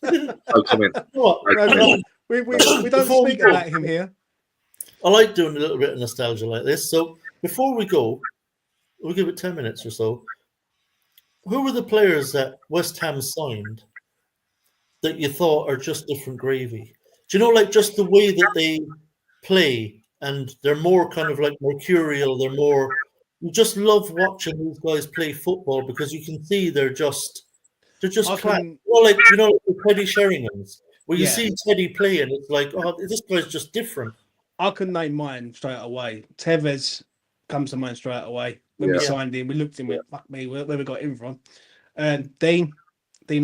no comment. What? We don't Before we speak go- about him here. I like doing a little bit of nostalgia like this. So before we go, we'll give it 10 minutes or so. Who were the players that West Ham signed that you thought are just different gravy? Do you know, like just the way that they play, and they're more kind of like Mercurial. They're more. You just love watching these guys play football because you can see they're just I class. can, Well, like the Teddy Sheringham's, where you Yeah. see Teddy playing, it's like, oh, this guy's just different. I can name mine straight away. Tevez comes to mind straight away. When we Yeah. signed him, we looked at him, went, fuck me, where we got him from? Dean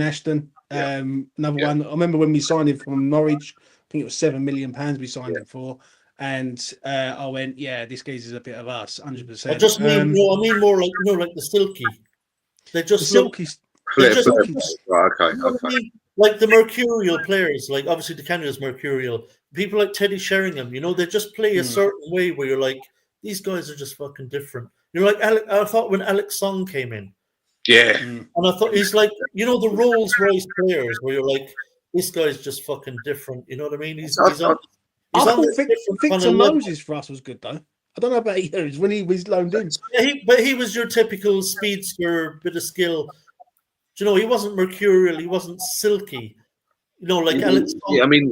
Ashton, Yeah. another Yeah. one. I remember when we signed him from Norwich, I think it was £7 million we signed him for. And I went, yeah, this geezer's a bit of us, 100%. I just mean, I mean more like like the Silky. They the just look. Silky, They just, Right, okay, you know what I okay. mean? Like the Mercurial players, like obviously the Canio's Mercurial. People like Teddy Sheringham, they just play a certain way where you're like, these guys are just fucking different. Like I thought when Alex Song came in, Yeah. and I thought he's like, the Rolls Royce players where you're like, this guy's just fucking different. You know what I mean? He's on. I He's thought on a different Victor kind of level. Moses for us was good, though. I don't know about yours when he was loaned in. But he was your typical speedster, bit of skill. He wasn't Mercurial. He wasn't silky. Like Alex. Yeah, I mean,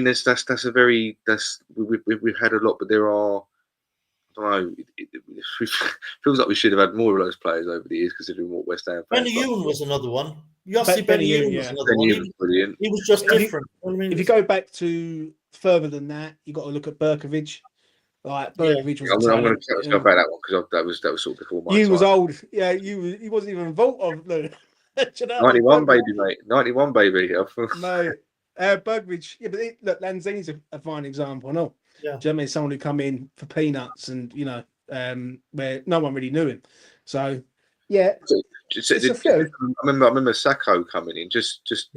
that's a very we've had a lot, but there are. I don't know. It feels like we should have had more of those players over the years, considering what West Ham. Benny Yoon was another one. Yossi Benny Benny Yoon, Yoon was yeah. another Canio one. was brilliant. He was just different. If you go back to further than that, you got to look at Berkovic. Like Berkovic was. I'm going to tell you about that one because that was sort of before my time. You was old. Yeah, he wasn't even vault of the 91 baby, mate. 91 baby. No, Berkovic. Yeah, but look, Lanzini's a fine example. No, Yeah. Do you know what I mean? Someone who come in for peanuts and where no one really knew him. So yeah. It's a few. I remember Sacco coming in just because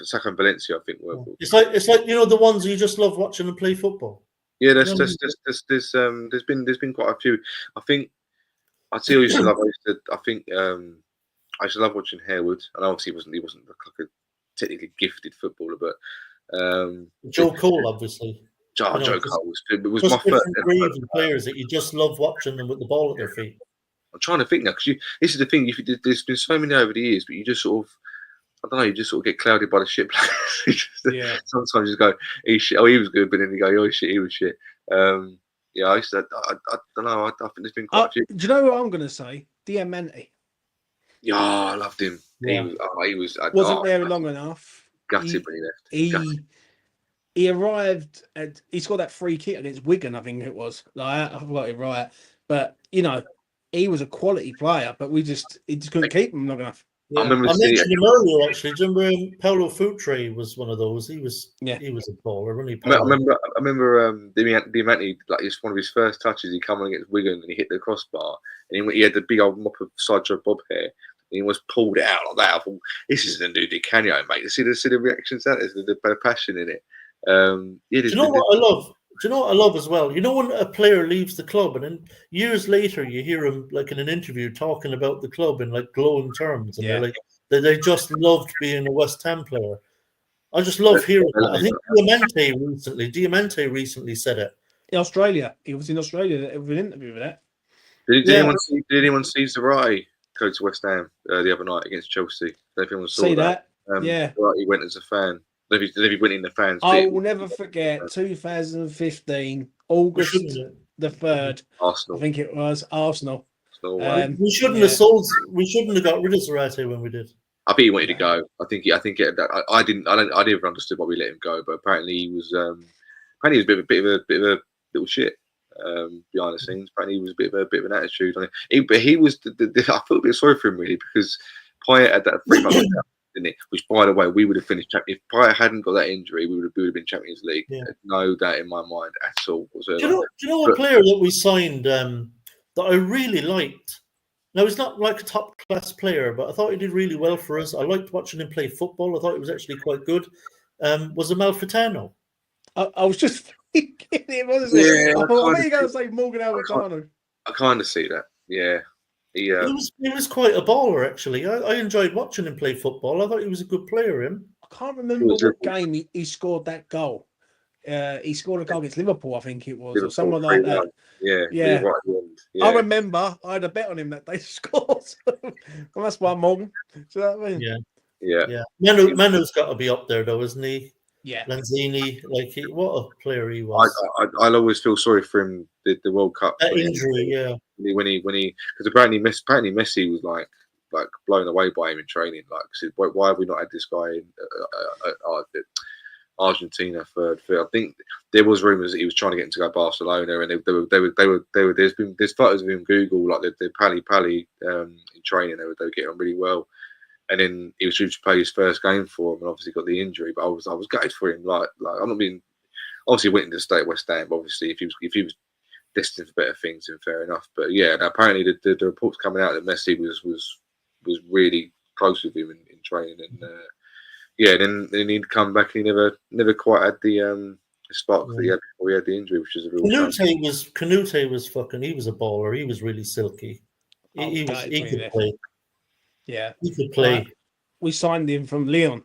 Sacco and Valencia, I think were. It's like the ones you just love watching them play football. Yeah, there's been quite a few. I think I used to love. I used to love watching Harewood, and obviously he wasn't like a technically gifted footballer, but Joe Cole, obviously. Joe Cole was just my first crazy players that you just love watching them with the ball at their feet. I'm trying to think now because this is the thing. There's been so many over the years, but you just sort of, I don't know, you just sort of get clouded by the shit players. Sometimes you just go, he's shit. Oh, he was good, but then you go, oh shit, he was shit. Yeah, I used to. I don't know. I think there's been quite a few. Do you know what I'm going to say? Diamante. Yeah, I loved him. Yeah. He wasn't there long enough. Gutted when he left. He arrived at. He scored that free kick against Wigan, I think it was. Like I forgot it right, but he was a quality player, but he just couldn't keep him long enough. Yeah. I mentioned him earlier, actually. Do you remember Paulo Futre was one of those? He was a baller, wasn't he? I remember Diamante, like it's one of his first touches. He come on against Wigan and he hit the crossbar, and he had the big old mop of sideshow bob hair. And he was pulled it out like that. I thought, this is the new Canio, mate. See the reactions to that. There's the passion in it. Do you know what I love? you know what I love as well? You know when a player leaves the club and then years later you hear him like in an interview talking about the club in like glowing terms, and they're like they just loved being a West Ham player. I just love hearing that. I think Diamante recently said it. In Australia, he was in Australia. There was an interview with that. Did anyone see Zarai go to West Ham the other night against Chelsea? If anyone saw that. Yeah. He went as a fan. If he went in the fans. I will never forget 2015, August the 3rd. Arsenal. I think it was Arsenal. We shouldn't have sold. We shouldn't have got rid of Zarate when we did. I think he wanted to go. I didn't ever understood why we let him go, but apparently he was a bit of a little shit behind the scenes. Apparently he was a bit of an attitude on it. But he was. I felt a bit sorry for him really, because Paya had that 3 months out, didn't it? Which, by the way, we would have finished. If Paya hadn't got that injury, we would have been Champions League. Yeah. No doubt in my mind at all. Do you know a player that we signed that I really liked? Now, he's not like a top-class player, but I thought he did really well for us. I liked watching him play football. I thought he was actually quite good. Was Amalfitano. I was just thinking it, wasn't it? I thought, what are you going to say, Morgan Amalfitano? I kind of see that, yeah. He Um, was quite a baller, actually. I enjoyed watching him play football. I thought he was a good player, him. I can't remember what game he scored that goal. He scored a goal against Liverpool, I think it was, or someone like that. Yeah. Right, yeah. I remember I had a bet on him that they scored. Well, that's why Morgan. So that I mean? Yeah. Manu's got to be up there, though, isn't he? Yeah. Lanzini, what a player he was. I'll always feel sorry for him. The World Cup injury, when he because apparently Messi was like blown away by him in training. Like, said, why have we not had this guy in Argentina for? I think there was rumours that he was trying to get him to go to Barcelona, and there's photos of him Google, like the Pally in training. They were getting on really well, and then he was due to play his first game for him, and obviously got the injury. But I was gutted for him. Like I'm not being obviously went into the state of West Ham. But obviously, if he was destined for better things, then fair enough. But yeah, apparently the reports coming out that Messi was really close with him in training, and then he'd come back and he never quite had the spark that he had before he had the injury, which is a real shame. Canute was fucking. He was a baller. He was really silky. He could play. Yeah, he could play. We signed him from Lyon,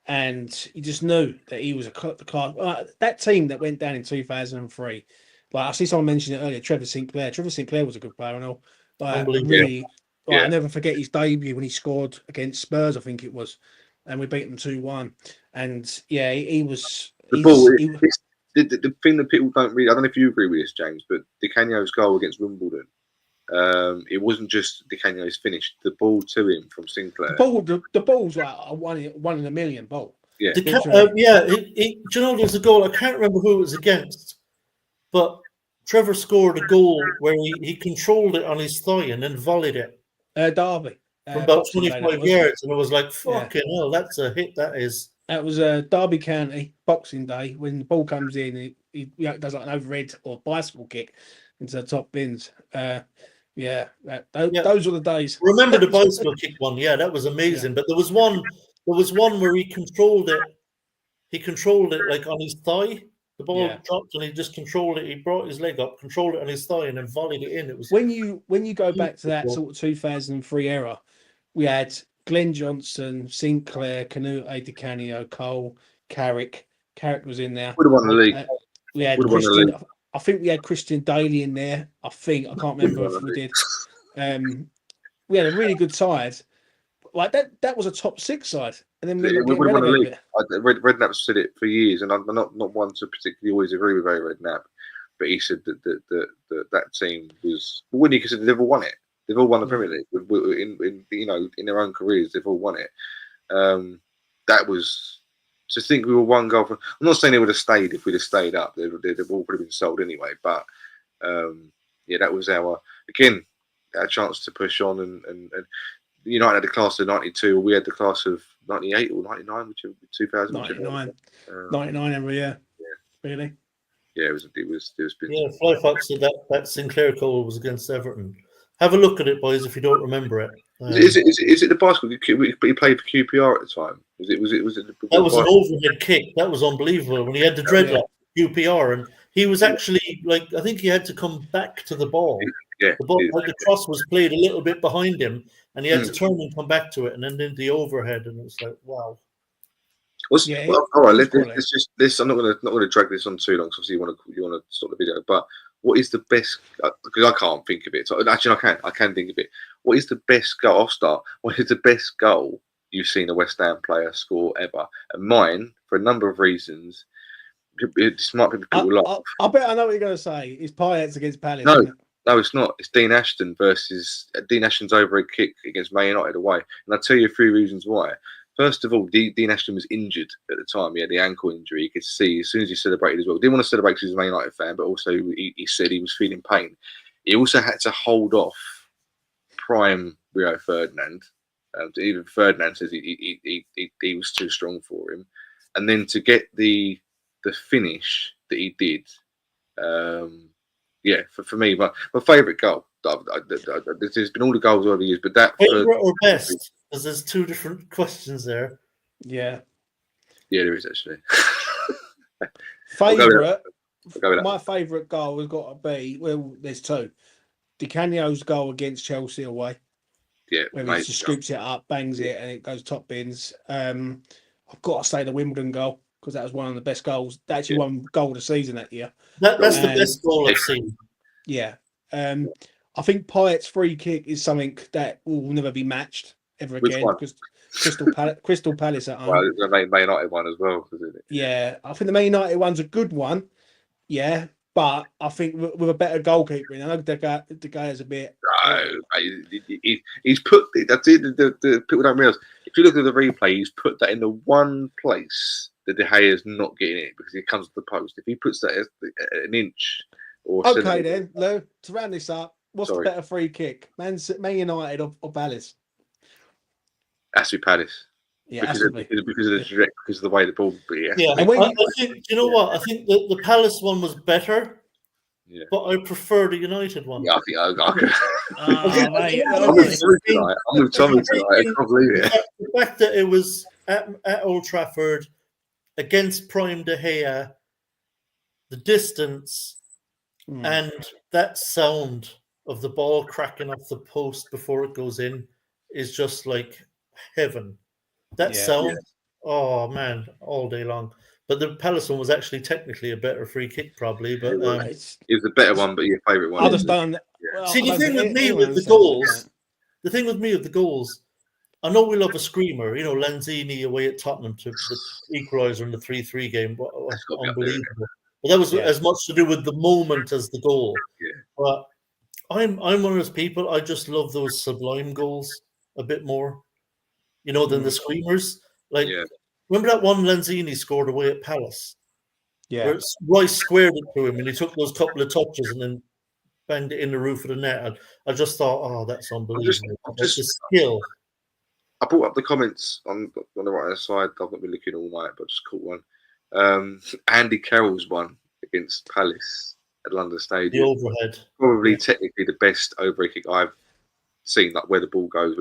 and you just knew that he was a class. That team that went down in 2003. Like I see someone mention it earlier, Trevor Sinclair. Trevor Sinclair was a good player and all. I never forget his debut when he scored against Spurs, I think it was, and we beat them 2-1. And yeah, he was the thing that people don't really. I don't know if you agree with this, James, but Canio's goal against Wimbledon. It wasn't just Canio's finish. The ball to him from Sinclair. The ball's like a one in a million ball. Yeah, do you know there's a goal? I can't remember who it was against, but Trevor scored a goal where he controlled it on his thigh and then volleyed it. Derby. From about 25 yards, and it was like, fucking hell, that's a hit, that is. That was Derby County, Boxing Day, when the ball comes in, he does like an overhead or bicycle kick into the top bins. Those were the days. Remember the bicycle kick one? Yeah, that was amazing. Yeah. But there was one where he controlled it. He controlled it like on his thigh. The ball dropped and he just controlled it. He brought his leg up, controlled it on his thigh, and then volleyed it in. It was when you go back to that sort of 2003 era, we had Glenn Johnson, Sinclair, Canute, Di Canio, Cole, Carrick. Carrick was in there. Would have won the league. We had Christian. I think we had Christian Daly in there. I can't remember if we did. We had a really good side. Like that was a top 6 side. And then we would have won the league. Redknapp said it for years, and I'm not one to particularly always agree with Redknapp, but he said that team was when you consider they've all won it. They've all won the Premier League in their own careers. They've all won it. That was to think we were one goal from. I'm not saying they would have stayed if we'd have stayed up. They've all probably been sold anyway. But that was our chance to push on and United had the class of 92. We had the class of 98 or 99, which 2000. 99 every year. Yeah. Really? Yeah, it was. Yeah, Flyfox said that Sinclair goal was against Everton. Have a look at it, boys, if you don't remember it. Is it the bicycle? He played for QPR at the time. Was it? That was an overhead kick. That was unbelievable when he had the dreadlock QPR and he was actually like, I think he had to come back to the ball. Yeah, The ball, like the cross was played a little bit behind him, and he had to turn and come back to it, and then into the overhead, and it's like, wow. All right, let's just this. I'm not gonna drag this on too long. So obviously you want to stop the video. But what is the best? Because I can't think of it. So actually, I can think of it. What is the best goal? I'll start. What is the best goal you've seen a West Ham player score ever? And mine, for a number of reasons, this might be people laugh. I bet I know what you're going to say. It's Payet's against Palace. No, isn't it? no, it's not. It's Dean Ashton versus Dean Ashton's overhead kick against Man United away. And I'll tell you a few reasons why. First of all, Dean Ashton was injured at the time. He had the ankle injury. You could see as soon as he celebrated as well. Didn't want to celebrate because he was a Man United fan, but also he said he was feeling pain. He also had to hold off prime Rio Ferdinand. Even Ferdinand says he was too strong for him. And then to get the finish that he did, for me, my favourite goal. There's been all the goals over the years, but that favourite or best? Because there's two different questions there. Yeah, there is actually. Favourite. My favourite goal has got to be, well, there's two. Canio's goal against Chelsea away. Yeah, where he just scoops it up, bangs it, and it goes top bins. I've got to say the Wimbledon goal, because that was one of the best goals. That actually won goal of the season that year. That's the best goal I've seen. Yeah. I think Payet's free kick is something that will never be matched ever again, because Crystal Palace at home. Well, the Man United one as well, isn't it? Yeah, I think the Man United one's a good one. Yeah, but I think with a better goalkeeper, I know the guy is a bit. No, he's put that's it. The people don't realise. If you look at the replay, he's put that in the one place that De Gea is not getting it because he comes to the post. If he puts that an inch or okay, then Lou, to round this up, what's the better free kick, Man United or Palace? Has to be Palace. Yeah, because of the way the ball. Yeah. I think. You know what? I think the Palace one was better. Yeah. But I prefer the United one. Yeah, I think I could. I'm with Tommy tonight. I can't believe it. The fact that it was at Old Trafford against Prime De Gea, the distance, and that sound of the ball cracking off the post before it goes in is just like heaven. That sound, oh man, all day long. But the Palace one was actually technically a better free kick, probably. But it was a better one, but your favourite one. I just don't. Well, see, the thing with me with the goals, I know we love a screamer. You know, Lanzini away at Tottenham to the equaliser in the 3-3 game. Unbelievable. But that was as much to do with the moment as the goal. Yeah. But I'm one of those people. I just love those sublime goals a bit more, than the screamers. Like. Yeah. Remember that one Lanzini scored away at Palace? Yeah. Where Rice squared it to him and he took those couple of touches and then banged it in the roof of the net. I just thought, oh, that's unbelievable. Just the skill. I brought up the comments on the right-hand side. I've not been looking all night, but just caught one. Andy Carroll's one against Palace at London Stadium. The overhead. Probably technically the best overhead kick I've seen, like where the ball goes.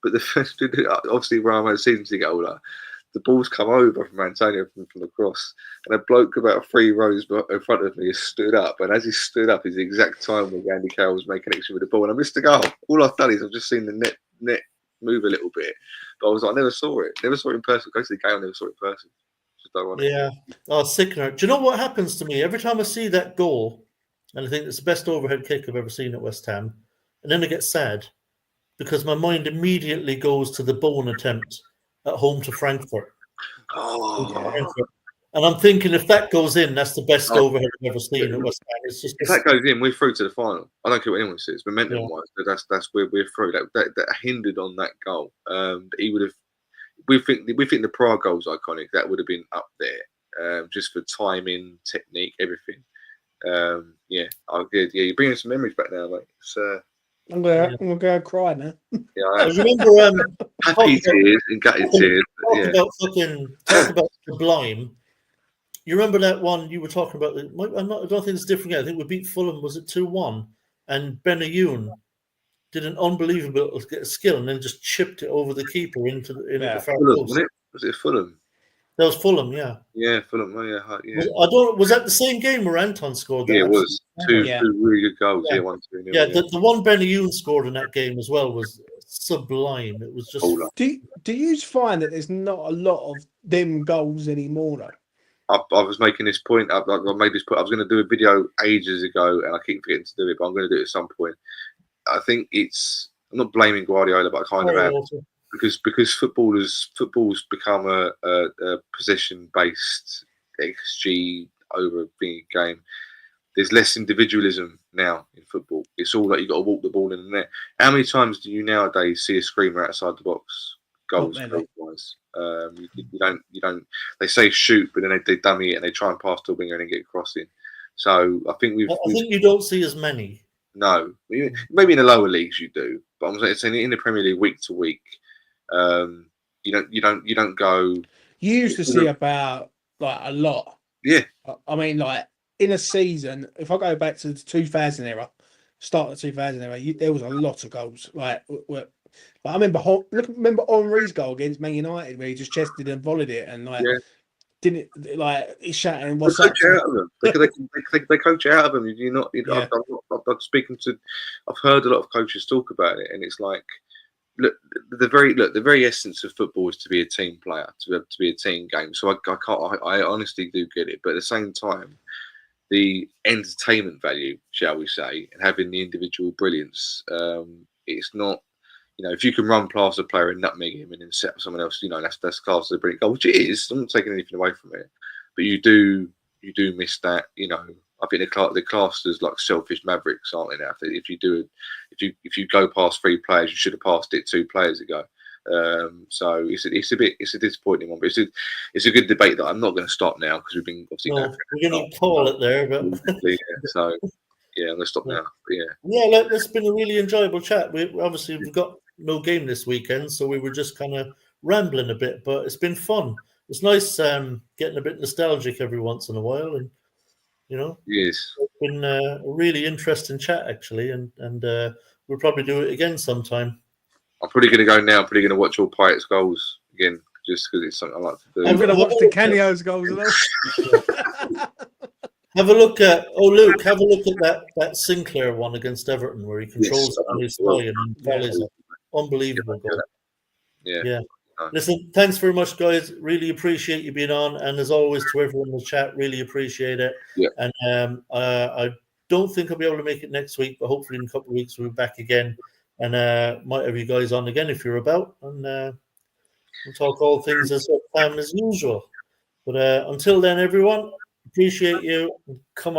But the first, obviously, where I'm at season to get older, the ball's come over from Antonio from the cross, and a bloke about 3 rows in front of me has stood up. And as he stood up, is the exact time when Andy Carroll was making connection with the ball, and I missed the goal. All I've done is I've just seen the net move a little bit, but I was like, I never saw it in person. Go to the game, I never saw it in person. Just ironic. Yeah, sickener. Do you know what happens to me every time I see that goal? And I think it's the best overhead kick I've ever seen at West Ham, and then I get sad because my mind immediately goes to the Bowen attempt at home to Frankfurt. And I'm thinking if that goes in, that's the best overhead I've ever seen at West Ham. It's just if that goes in, we're through to the final. I don't care what anyone says. Momentum-wise, but that's where we're through. That hindered on that goal. He would have. We think the Prague goal's iconic. That would have been up there, just for timing, technique, everything. You're bringing some memories back now, mate. It's, I'm gonna go cry now. Yeah, I remember happy tears and gutted tears. Talk about Sublime. You remember that one you were talking about? I don't think it's different yet. I think we beat Fulham. Was it 2-1? And Benayoun did an unbelievable skill and then just chipped it over the keeper into the far post. Was it Fulham? That was Fulham, yeah. Yeah, Fulham. Yeah, yeah. Was that the same game where Anton scored? That Yeah, it was two really good goals. Yeah. Yeah, 1-2 nil. Yeah, the one Benny Youn scored in that game as well was sublime. It was just. Do you find that there's not a lot of them goals anymore though? I was making this point. I made this point. I was going to do a video ages ago, and I keep forgetting to do it. But I'm going to do it at some point. I think I'm not blaming Guardiola, but I kind of am, because football's become a possession based XG over being a game. There's less individualism now in football. It's all like you got to walk the ball in the net. How many times do you nowadays see a screamer outside the box? Goals wise. You don't. They say shoot, but then they dummy it and they try and pass to a winger and then get a cross in. So I think I think you don't see as many. No, maybe in the lower leagues you do, but I'm saying in the Premier League week to week, you don't go. You used to see about like a lot. Yeah, I mean, like in a season, if I go back to the 2000 era, start of the 2000 era, there was a lot of goals. Like I remember Henry's goal against Man United where he just chested and volleyed it and didn't like he's shouting what's up. They coach out of them. You're not. I'm speaking to. I've heard a lot of coaches talk about it, and it's like, the very essence of football is to be a team player, to be a team game. So I honestly do get it, but at the same time, the entertainment value, shall we say, and having the individual brilliance, it's not. If you can run past a player and nutmeg him and then set up someone else, that's class as a brilliant goal, which it is. I'm not taking anything away from it, but you do miss that. I think they're classed as like selfish mavericks, aren't they? Now, if you go past 3 players, you should have passed it 2 players ago. So it's a disappointing one, but it's a good debate that I'm not going to stop now because we've been obviously. We're going to call it there, but so yeah, I'm going to stop now. But look, it's been a really enjoyable chat. We've got no game this weekend, so we were just kind of rambling a bit, but it's been fun. It's nice getting a bit nostalgic every once in a while, and yes, it's been a really interesting chat actually, and we'll probably do it again sometime. I'm probably going to go now. I'm probably going to watch all Paya's goals again, just because it's something I like to do. I'm going to watch the Canio's goals as well. Have a look at Luke. Have a look at that Sinclair one against Everton where he controls his thigh and volleys it. Unbelievable goal. Yeah. Listen, thanks very much, guys. Really appreciate you being on, and as always, to everyone in the chat, really appreciate it. Yeah. And I don't think I'll be able to make it next week, but hopefully in a couple of weeks we'll be back again, and might have you guys on again if you're about, and we'll talk all things as usual. But until then, everyone, appreciate you. Come on.